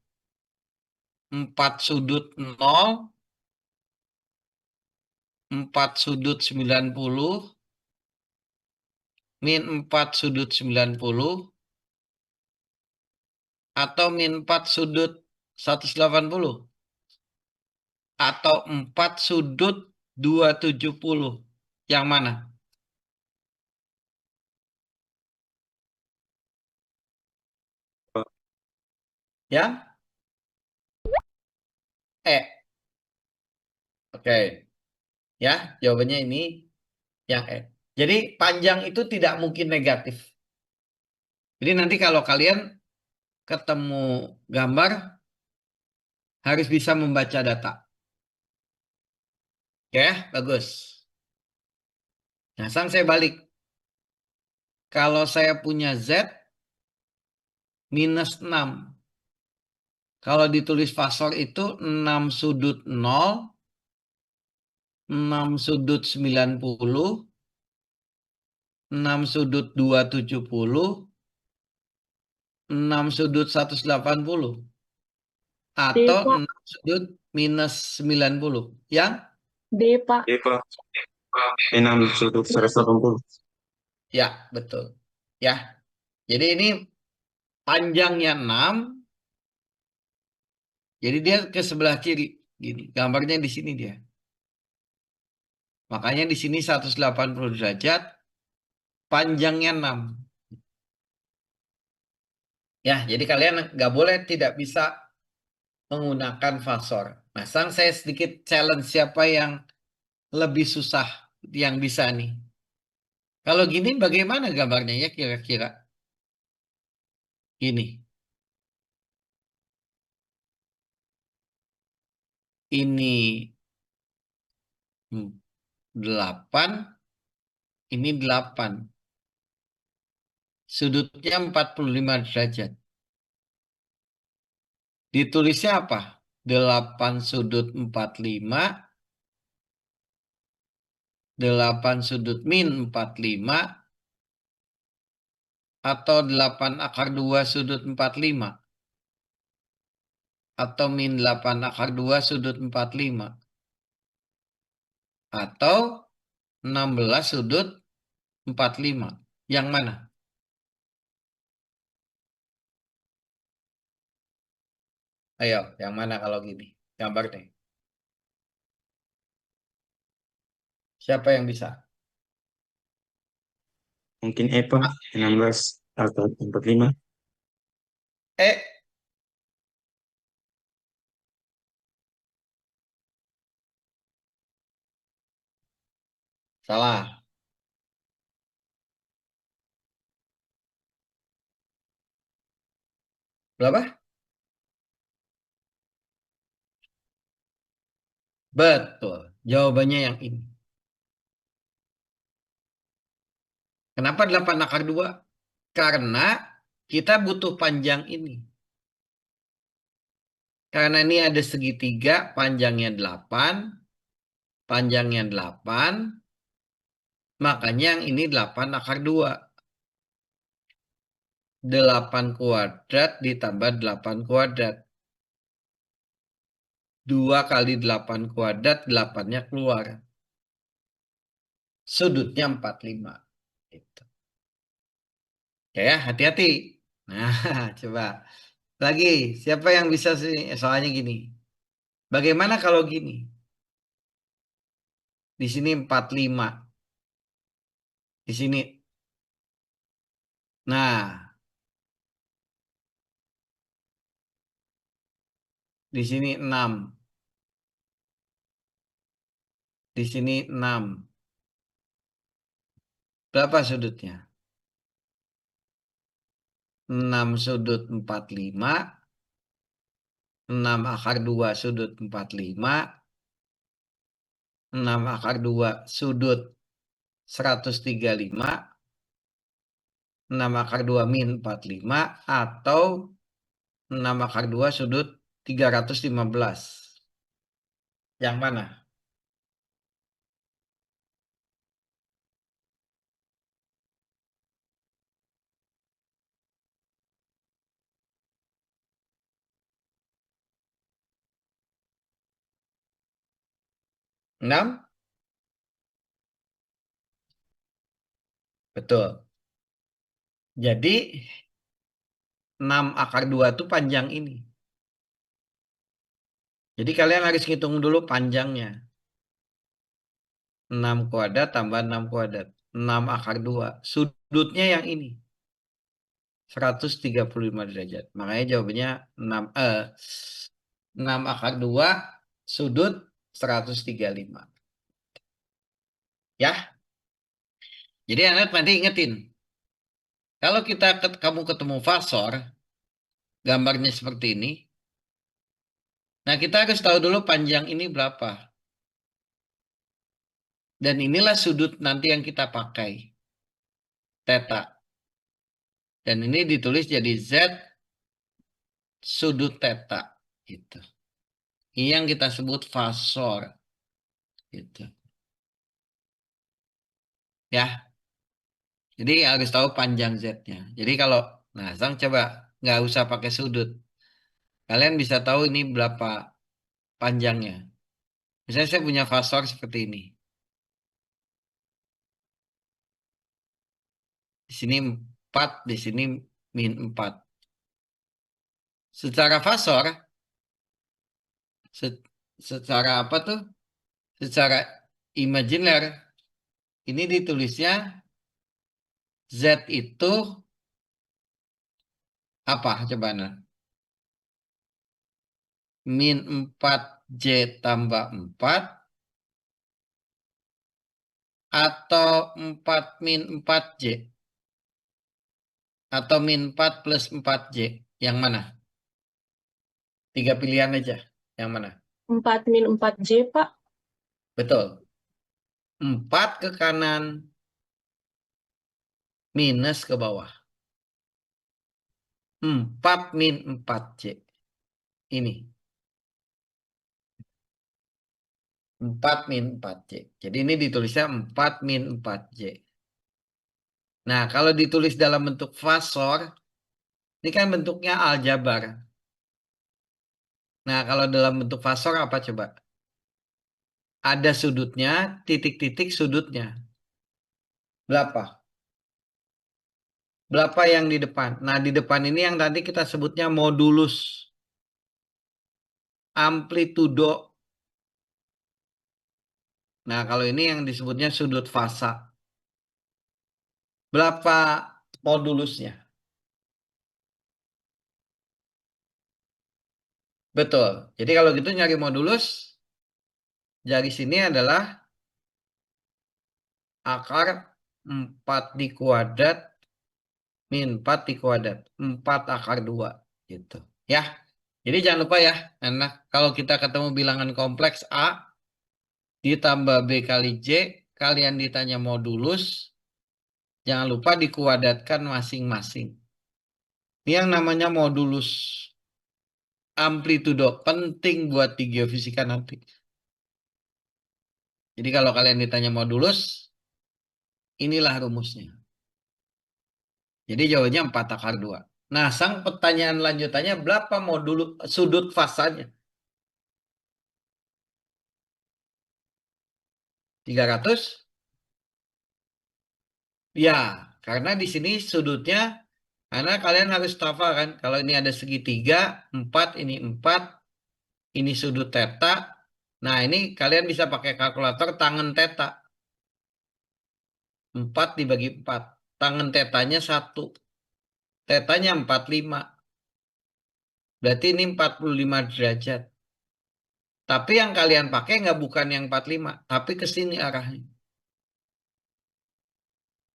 4 sudut 0, 4 sudut 90, min 4 sudut 90, atau min 4 sudut 180, atau 4 sudut 270. Yang mana? Ya, E. Oke. Ya, jawabannya ini yang E. Jadi panjang itu tidak mungkin negatif. Jadi nanti kalau kalian ketemu gambar harus bisa membaca data. Oke, bagus. Nah, sekarang saya balik. Kalau saya punya Z minus 6. Kalau ditulis fasor itu 6 sudut 0, 6 sudut 90, 6 sudut 270, 6 sudut 180, D, atau Pak. 6 sudut minus 90. Yang D, Pak. D, Pak. 6 sudut 180. ya, betul. Ya. Jadi ini panjangnya 6, jadi dia ke sebelah kiri gini. Gambarnya di sini dia. Makanya di sini 180 derajat, panjangnya 6. Ya, jadi kalian nggak boleh tidak bisa menggunakan fasor. Nah, sekarang saya sedikit challenge siapa yang lebih susah yang bisa nih. Kalau gini bagaimana gambarnya ya kira-kira? Gini. Ini 8, ini 8. Sudutnya 45 derajat. Ditulisnya apa? 8 sudut 45, 8 sudut min 45, atau 8 akar 2 sudut 45, atau min 8 akar 2 sudut 45, atau 16 sudut 45. Yang mana? Ayo, yang mana kalau gini? Gambar deh. Siapa yang bisa? Mungkin E, Pak. 16 atau 45. Eh, salah. Berapa? Betul. Jawabannya yang ini. Kenapa 8 akar 2? Karena kita butuh panjang ini. Karena ini ada segitiga, panjangnya 8, panjangnya 8, makanya yang ini 8 akar 2. 8 kuadrat ditambah 8 kuadrat. 2 kali 8 kuadrat, 8-nya keluar. Sudutnya 45. Gitu. Oke ya, hati-hati. Nah, coba. Lagi, siapa yang bisa sih? Soalnya gini. Bagaimana kalau gini? Di sini 45. Di sini. Nah, di sini 6. Di sini 6. Berapa sudutnya? 6 sudut 45. 6 akar 2 sudut 45. 6 akar 2 sudut 135. 6 akar 2 min 45. Atau 6 akar 2 sudut 315. Yang mana? Enam? Betul. Jadi 6 akar 2 itu panjang ini. Jadi kalian harus hitung dulu panjangnya. 6 kuadrat tambah 6 kuadrat. 6 akar 2. Sudutnya yang ini. 135 derajat. Makanya jawabannya 6 akar 2 sudut 135. Ya. Jadi anak nanti ingetin. Kalau kamu ketemu fasor, gambarnya seperti ini. Nah, kita harus tahu dulu panjang ini berapa. Dan inilah sudut nanti yang kita pakai. Theta. Dan ini ditulis jadi Z sudut theta. Gitu. Ini yang kita sebut fasor. Gitu. Ya. Jadi harus tahu panjang Z-nya. Jadi kalau, nah Sang coba nggak usah pakai sudut. Kalian bisa tahu ini berapa panjangnya. Misalnya saya punya fasor seperti ini. Di sini 4, di sini min 4. Secara fasor, secara apa tuh? Secara imajiner, ini ditulisnya Z itu apa? Coba nah. Min 4J tambah 4 atau 4 min 4J atau min 4 plus 4J. Yang mana? 3 pilihan aja. Yang mana? 4 min 4J, Pak. Betul. 4 ke kanan minus ke bawah. 4 min 4J. Ini. 4 min 4J. Jadi ini ditulisnya 4 min 4J. Nah, kalau ditulis dalam bentuk fasor, ini kan bentuknya aljabar. Nah, kalau dalam bentuk fasor apa coba? Ada sudutnya, titik-titik sudutnya. Berapa? Berapa yang di depan? Nah, di depan ini yang tadi kita sebutnya modulus. Amplitudo. Nah, kalau ini yang disebutnya sudut fasa. Berapa modulusnya? Betul. Jadi kalau gitu nyari modulus, dari sini adalah akar 4 di kuadrat min 4 di kuadrat. 4 akar 2. Gitu. Ya. Jadi jangan lupa ya. Nah, kalau kita ketemu bilangan kompleks A ditambah B kali J, kalian ditanya modulus, jangan lupa dikuadratkan masing-masing. Ini yang namanya modulus amplitudo. Penting buat di geofisika nanti. Jadi kalau kalian ditanya modulus, inilah rumusnya. Jadi jawabannya 4 akar 2. Nah, sang pertanyaan lanjutannya berapa modulus sudut fasanya? 300? Ya, karena di sini sudutnya, karena kalian harus hafal kan, kalau ini ada segitiga, 4, ini sudut theta. Nah, ini kalian bisa pakai kalkulator tangan theta. 4 dibagi 4. Tangan tetanya 1. Tetanya 45. Berarti ini 45 derajat. Tapi yang kalian pakai nggak bukan yang 45, tapi ke sini arahnya.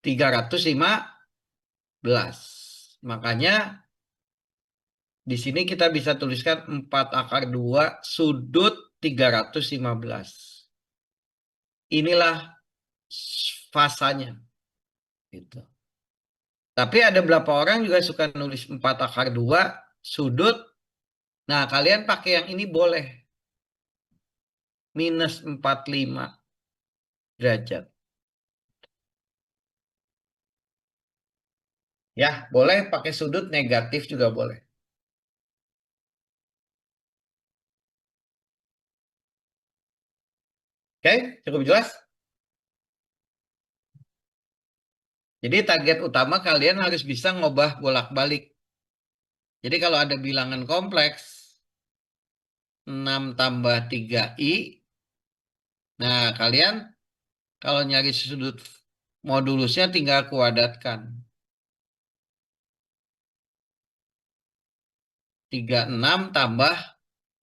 315. Makanya di sini kita bisa tuliskan 4 akar 2 sudut 315. Inilah fasanya. Gitu. Tapi ada beberapa orang juga suka nulis 4 akar 2 sudut. Nah, kalian pakai yang ini boleh. Minus 45 derajat. Ya, boleh pakai sudut negatif juga boleh. Oke, cukup jelas? Jadi target utama kalian harus bisa ngubah bolak-balik. Jadi kalau ada bilangan kompleks 6 tambah 3i, nah kalian kalau nyari sudut modulusnya tinggal kuadratkan. 36 tambah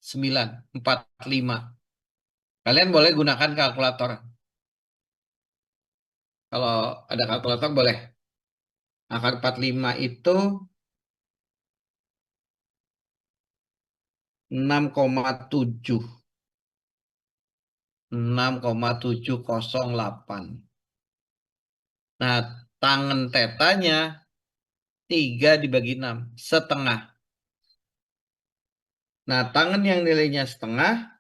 9, 45. Kalian boleh gunakan kalkulator. Kalau ada kalkulator boleh. Akar 45 itu 6,7. 6,708. Nah, tangen tetanya 3 dibagi 6, setengah. Nah, tangen yang nilainya setengah,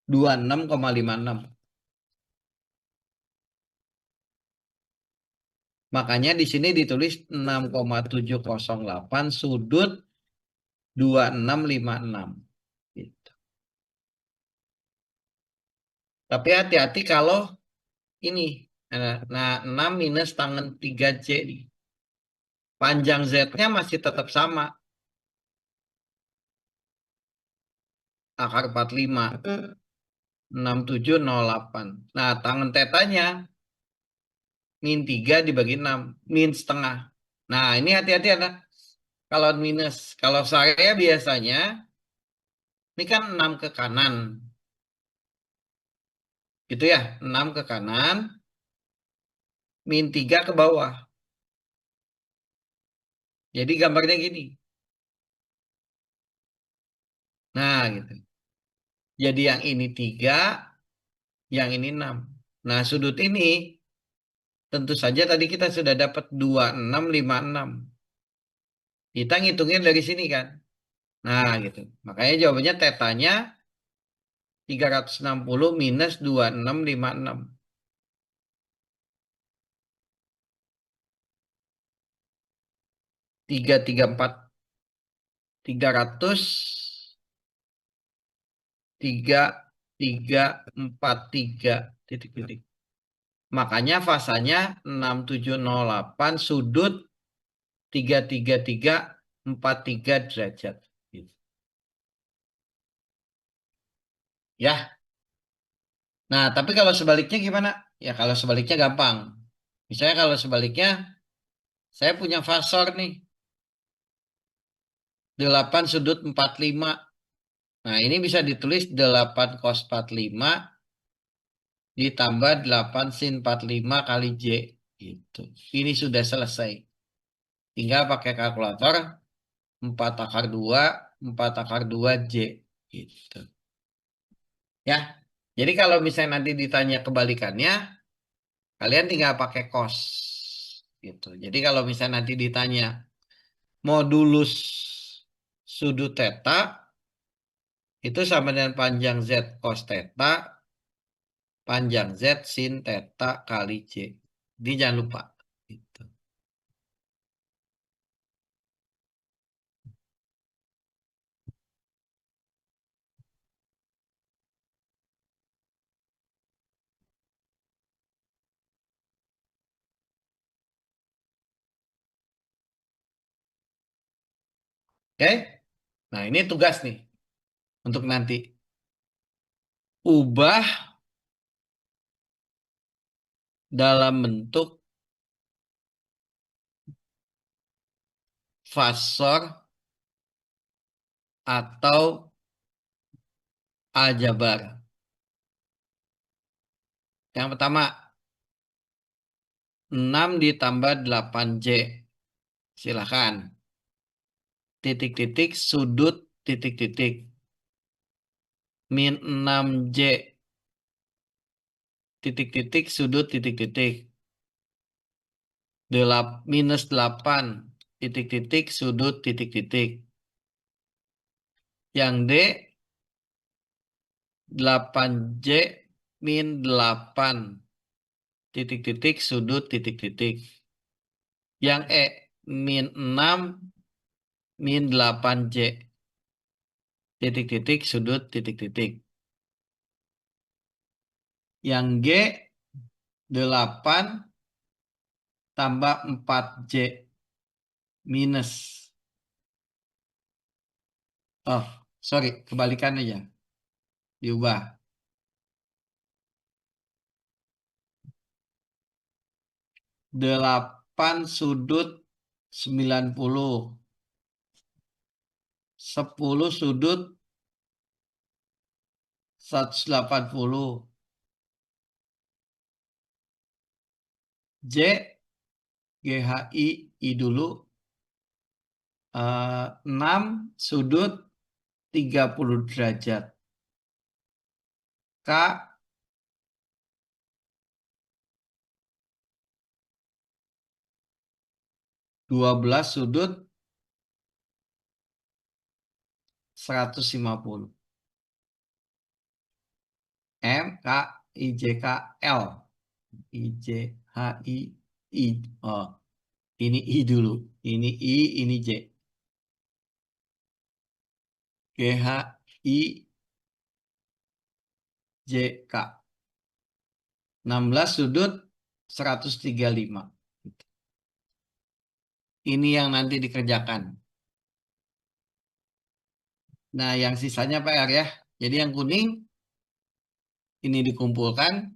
dua puluh 26,56. Makanya di sini ditulis 6,708 sudut 2656. Gitu. Tapi hati-hati kalau ini. Nah, 6 minus tangen 3C nih. Panjang Z-nya masih tetap sama. Akar 45. 6708. Nah, tangen tetanya min 3 dibagi 6. Min setengah. Nah, ini hati-hati anak. Kalau minus. Kalau saya biasanya, ini kan 6 ke kanan. Gitu ya, 6 ke kanan. Min 3 ke bawah. Jadi gambarnya gini. Nah, gitu. Jadi yang ini 3, yang ini 6. Nah, sudut ini tentu saja tadi kita sudah dapat 2656. Kita ngitungnya dari sini kan. Nah, gitu. Makanya jawabannya tetanya 360 minus 2656. 334. 300 3343 titik-titik. Makanya fasanya 6708 sudut 33343 derajat. Gitu. Ya. Nah, tapi kalau sebaliknya gimana? Ya kalau sebaliknya gampang. Misalnya kalau sebaliknya saya punya fasor nih. 8 sudut 45. Nah, ini bisa ditulis 8 cos 45 ditambah 8 sin 45 kali J. Gitu. Ini sudah selesai. Tinggal pakai kalkulator 4 akar 2, 4 akar 2 J. Gitu. Ya. Jadi kalau misalnya nanti ditanya kebalikannya, kalian tinggal pakai cos. Gitu. Jadi kalau misalnya nanti ditanya modulus sudut theta itu sama dengan panjang Z cos theta, panjang Z sin theta kali J. Jadi jangan lupa. Gitu. Oke? Nah, ini tugas nih untuk nanti. Ubah dalam bentuk fasor atau aljabar. Yang pertama, 6 ditambah 8J. Silakan. Titik-titik sudut titik-titik. Min 6J. Titik-titik sudut titik-titik. Minus 8 titik-titik sudut titik-titik. Yang D 8J min 8 titik-titik sudut titik-titik. Yang E min 6 min 8J titik-titik sudut titik-titik. Yang G 8 tambah 4J minus. Oh, sorry, kebalikan aja. Diubah. 8 sudut 90. 10 sudut 180. J, GHI, I dulu. 6 sudut 30 derajat. K, 12 sudut 150. M, K, I, J, K, L. I, J, H, I. Oh, ini I dulu. Ini I, ini J. G, H, I, J, K. 16 sudut 135. Ini yang nanti dikerjakan. Nah, yang sisanya PR ya. Jadi yang kuning ini dikumpulkan.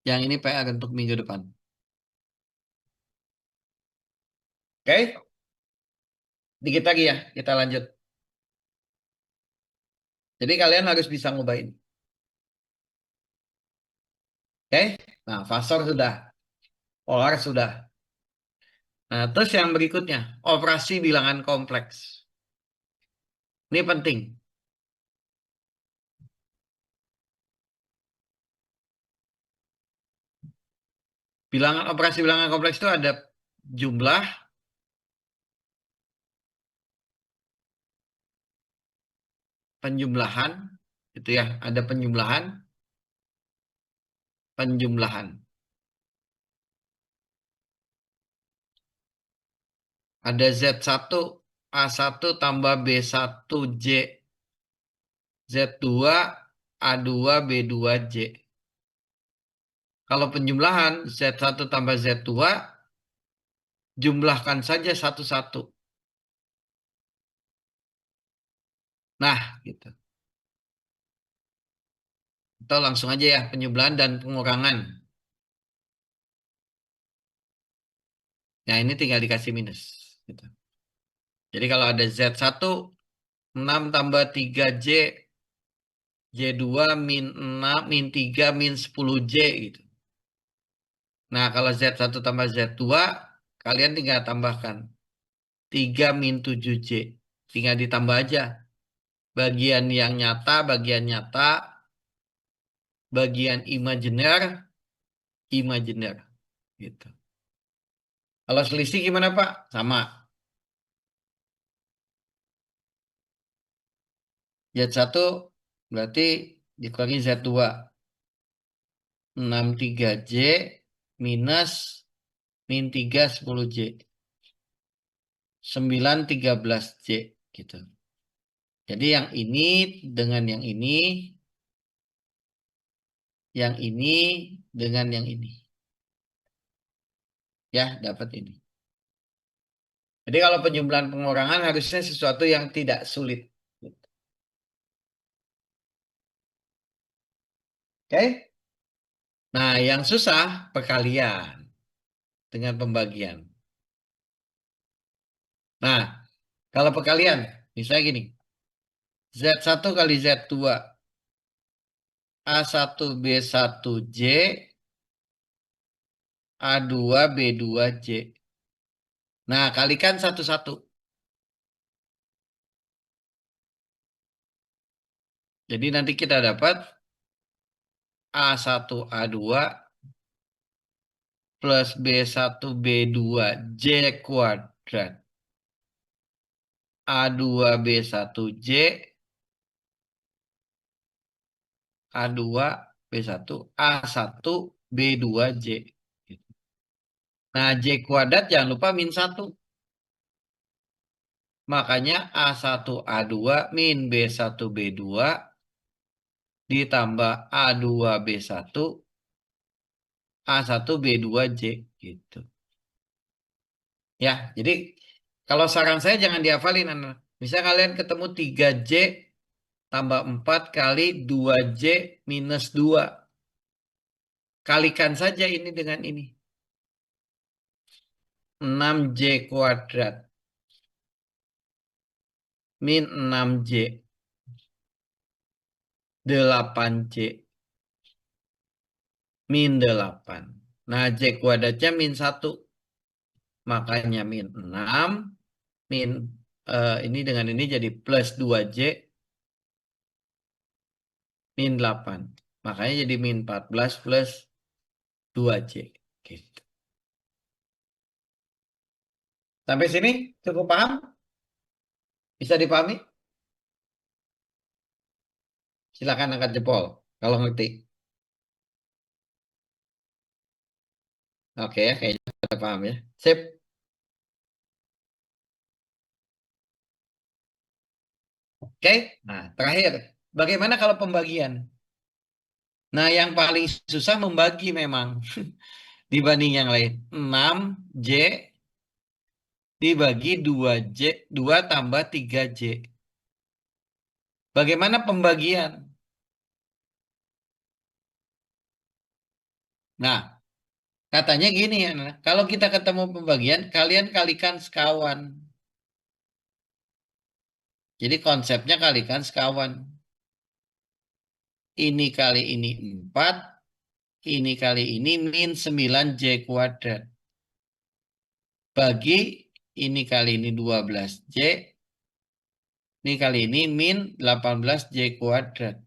Yang ini PR untuk minggu depan. Oke? Dikit lagi ya, kita lanjut. Jadi kalian harus bisa ngobain. Oke? Nah, fasor sudah. Polar sudah. Nah, terus yang berikutnya, operasi bilangan kompleks. Ini penting. Operasi bilangan kompleks itu ada jumlah, penjumlahan, gitu ya. Ada penjumlahan. Ada Z1, A1 tambah B1 J. Z2, A2, B2 J. Kalau penjumlahan Z1 tambah Z2, jumlahkan saja satu-satu. Nah, gitu. Atau langsung aja ya, penjumlahan dan pengurangan. Nah, ini tinggal dikasih minus. Gitu. Jadi kalau ada Z1, 6 tambah 3J, J2 min 6, min 3, min 10J gitu. Nah, kalau Z1 tambah Z2, kalian tinggal tambahkan 3 min 7J. Tinggal ditambah aja. Bagian yang nyata, bagian nyata, bagian imajiner, gitu. Kalau selisih gimana Pak? Sama. Z1 berarti dikurangi Z2. 63J minus min 3 10J. 9 13J gitu. Jadi yang ini dengan yang ini dengan yang ini. Ya, dapat ini. Jadi kalau penjumlahan pengurangan harusnya sesuatu yang tidak sulit. Oke? Nah, yang susah perkalian dengan pembagian. Nah, kalau perkalian, misalnya gini. Z1 kali Z2 A1 B1 J A2 B2 J. Nah, kalikan satu-satu. Jadi nanti kita dapat A1 A2 plus B1 B2 J kuadrat A2 B1 J A2 B1 A1 B2 J. Nah, J kuadrat jangan lupa min 1. Makanya A1 A2 min B1 B2 ditambah A2 B1 A1 B2 J gitu. Ya, jadi kalau saran saya jangan dihafalin anak. Misalnya kalian ketemu 3J tambah 4 kali 2J minus 2. kalikan saja ini dengan ini. 6J kuadrat min 6J 8J min 8. Nah, J kuadratnya min 1. Makanya min 6 min ini dengan ini jadi plus 2J min 8. Makanya jadi min 14 plus 2J. Gitu. Sampai sini cukup paham? Bisa dipahami? Silakan angkat jempol kalau ngerti. Oke, kayaknya sudah paham ya. Sip. Oke, nah terakhir. Bagaimana kalau pembagian? Nah, yang paling susah membagi memang dibanding yang lain. 6J dibagi 2J, 2 tambah 3J. Bagaimana pembagian? Nah, katanya gini ya, kalau kita ketemu pembagian, kalian kalikan sekawan. Jadi konsepnya kalikan sekawan. Ini kali ini 4, ini kali ini min 9J kuadrat. Bagi ini kali ini 12J, ini kali ini min 18J kuadrat.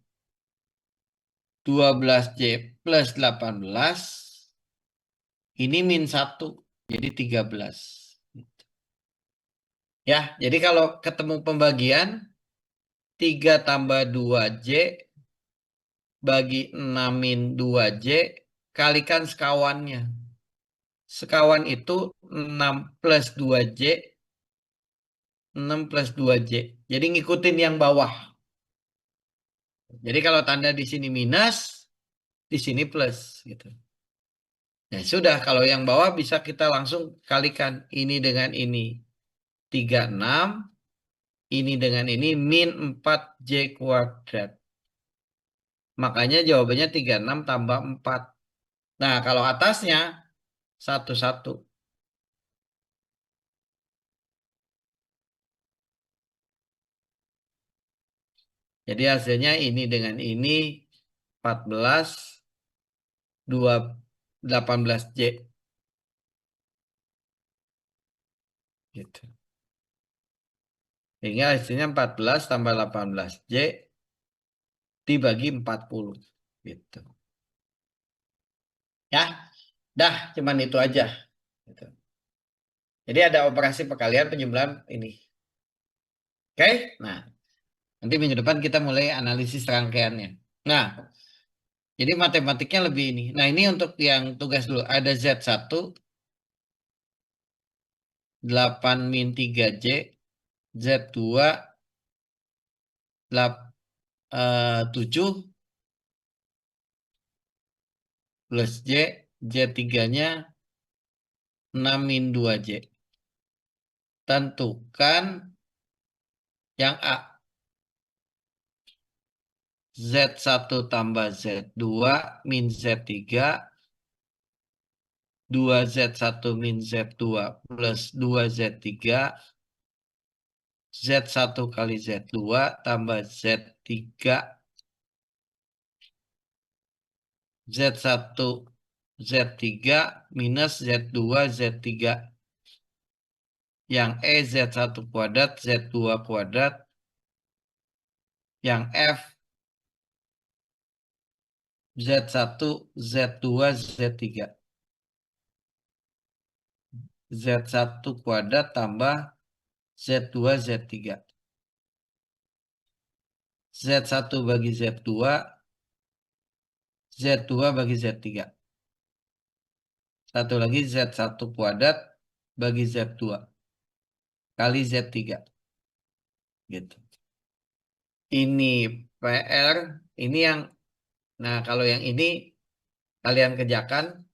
12J plus 18, ini min 1, jadi 13. Ya, jadi kalau ketemu pembagian, 3 tambah 2J bagi 6 min 2J, kalikan sekawannya. Sekawan itu 6 plus 2J, 6 plus 2J. Jadi ngikutin yang bawah. Jadi kalau tanda di sini minus, di sini plus. Gitu. Nah sudah, kalau yang bawah bisa kita langsung kalikan ini dengan ini. 36, ini dengan ini min 4J kuadrat. Makanya jawabannya 36 tambah 4. Nah kalau atasnya 11. Jadi hasilnya ini dengan ini 14, 18J. Gitu. Sehingga hasilnya 14 tambah 18J dibagi 40. Gitu. Ya, dah cuman itu aja. Gitu. Jadi ada operasi perkalian penjumlahan ini. Oke, nah nanti minggu depan kita mulai analisis rangkaiannya. Nah, jadi matematiknya lebih ini. Nah ini untuk yang tugas dulu. Ada Z1, 8 min 3J, Z2, 7 plus J, J3-nya 6 min 2J. Tentukan yang A. Z1 tambah Z2 min Z3, 2Z1 min Z2 plus 2Z3, Z1 kali Z2 tambah Z3, Z1 Z3 minus Z2 Z3. Yang E Z1 kuadrat, Z2 kuadrat. Yang F Z1, Z2, Z3. Z1 kuadrat tambah Z2, Z3. Z1 bagi Z2, Z2 bagi Z3. Satu lagi Z1 kuadrat bagi Z2 kali Z3. Gitu. Ini PR, ini yang, nah kalau yang ini kalian kerjakan.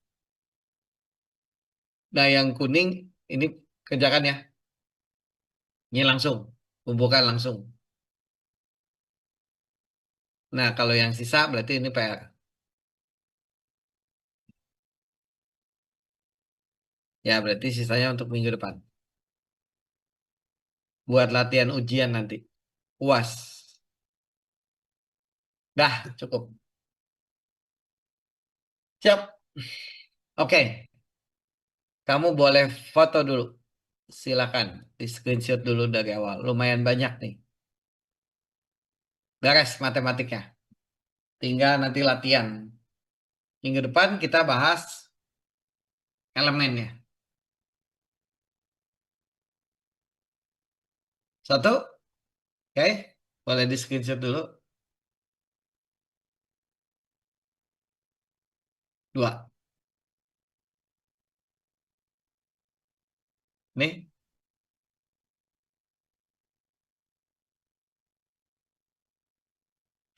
Nah yang kuning ini kerjakan ya. Ini langsung, kumpulkan langsung. Nah kalau yang sisa berarti ini PR. Ya, berarti sisanya untuk minggu depan. Buat latihan ujian nanti. UAS. Dah, cukup. Siap. Oke. Kamu boleh foto dulu. Silakan. Di screenshot dulu dari awal. Lumayan banyak nih. Beres matematiknya. Tinggal nanti latihan. Minggu depan kita bahas elemennya. Satu. Oke. Boleh di screenshot dulu. Dua. Nih.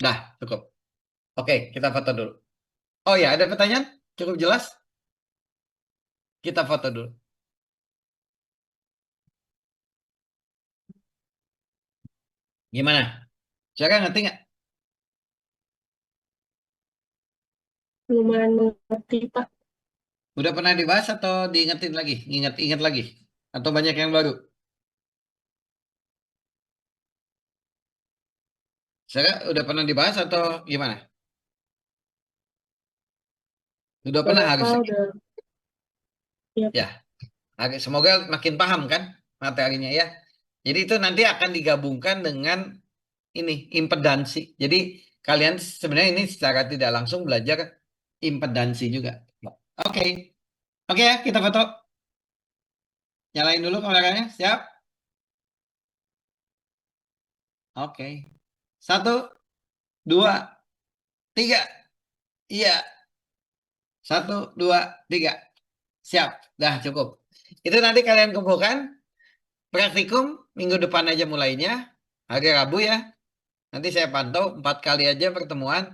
Dah, cukup. Oke, kita foto dulu. Oh ya, ada pertanyaan? Cukup jelas? Kita foto dulu. Gimana? Cara ngerti nggak? Lumayan mengerti, Pak. Udah pernah dibahas atau diingetin lagi? Ingat-ingat lagi? Atau banyak yang baru? Saya udah pernah dibahas atau gimana? Udah pernah Beberapa harusnya. udah, ya, Ya, semoga makin paham kan materinya ya. Jadi itu nanti akan digabungkan dengan ini impedansi. Jadi kalian sebenarnya ini secara tidak langsung belajar impedansi juga. Oke. Oke ya, kita foto. Nyalain dulu kameranya. Siap? Oke. Satu, dua, tiga. Iya. Satu, dua, tiga. Siap. Dah cukup. Itu nanti kalian kumpulkan. Praktikum minggu depan aja mulainya. Hari Rabu ya. Nanti saya pantau 4 kali aja pertemuan.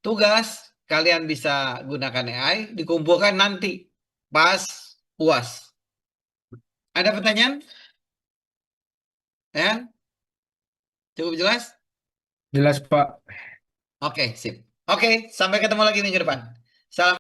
Tugas kalian bisa gunakan AI. Dikumpulkan nanti. Pas UAS. Ada pertanyaan? Ya? Cukup jelas? Jelas, Pak. Oke, sip. Oke, sampai ketemu lagi minggu depan. Salam.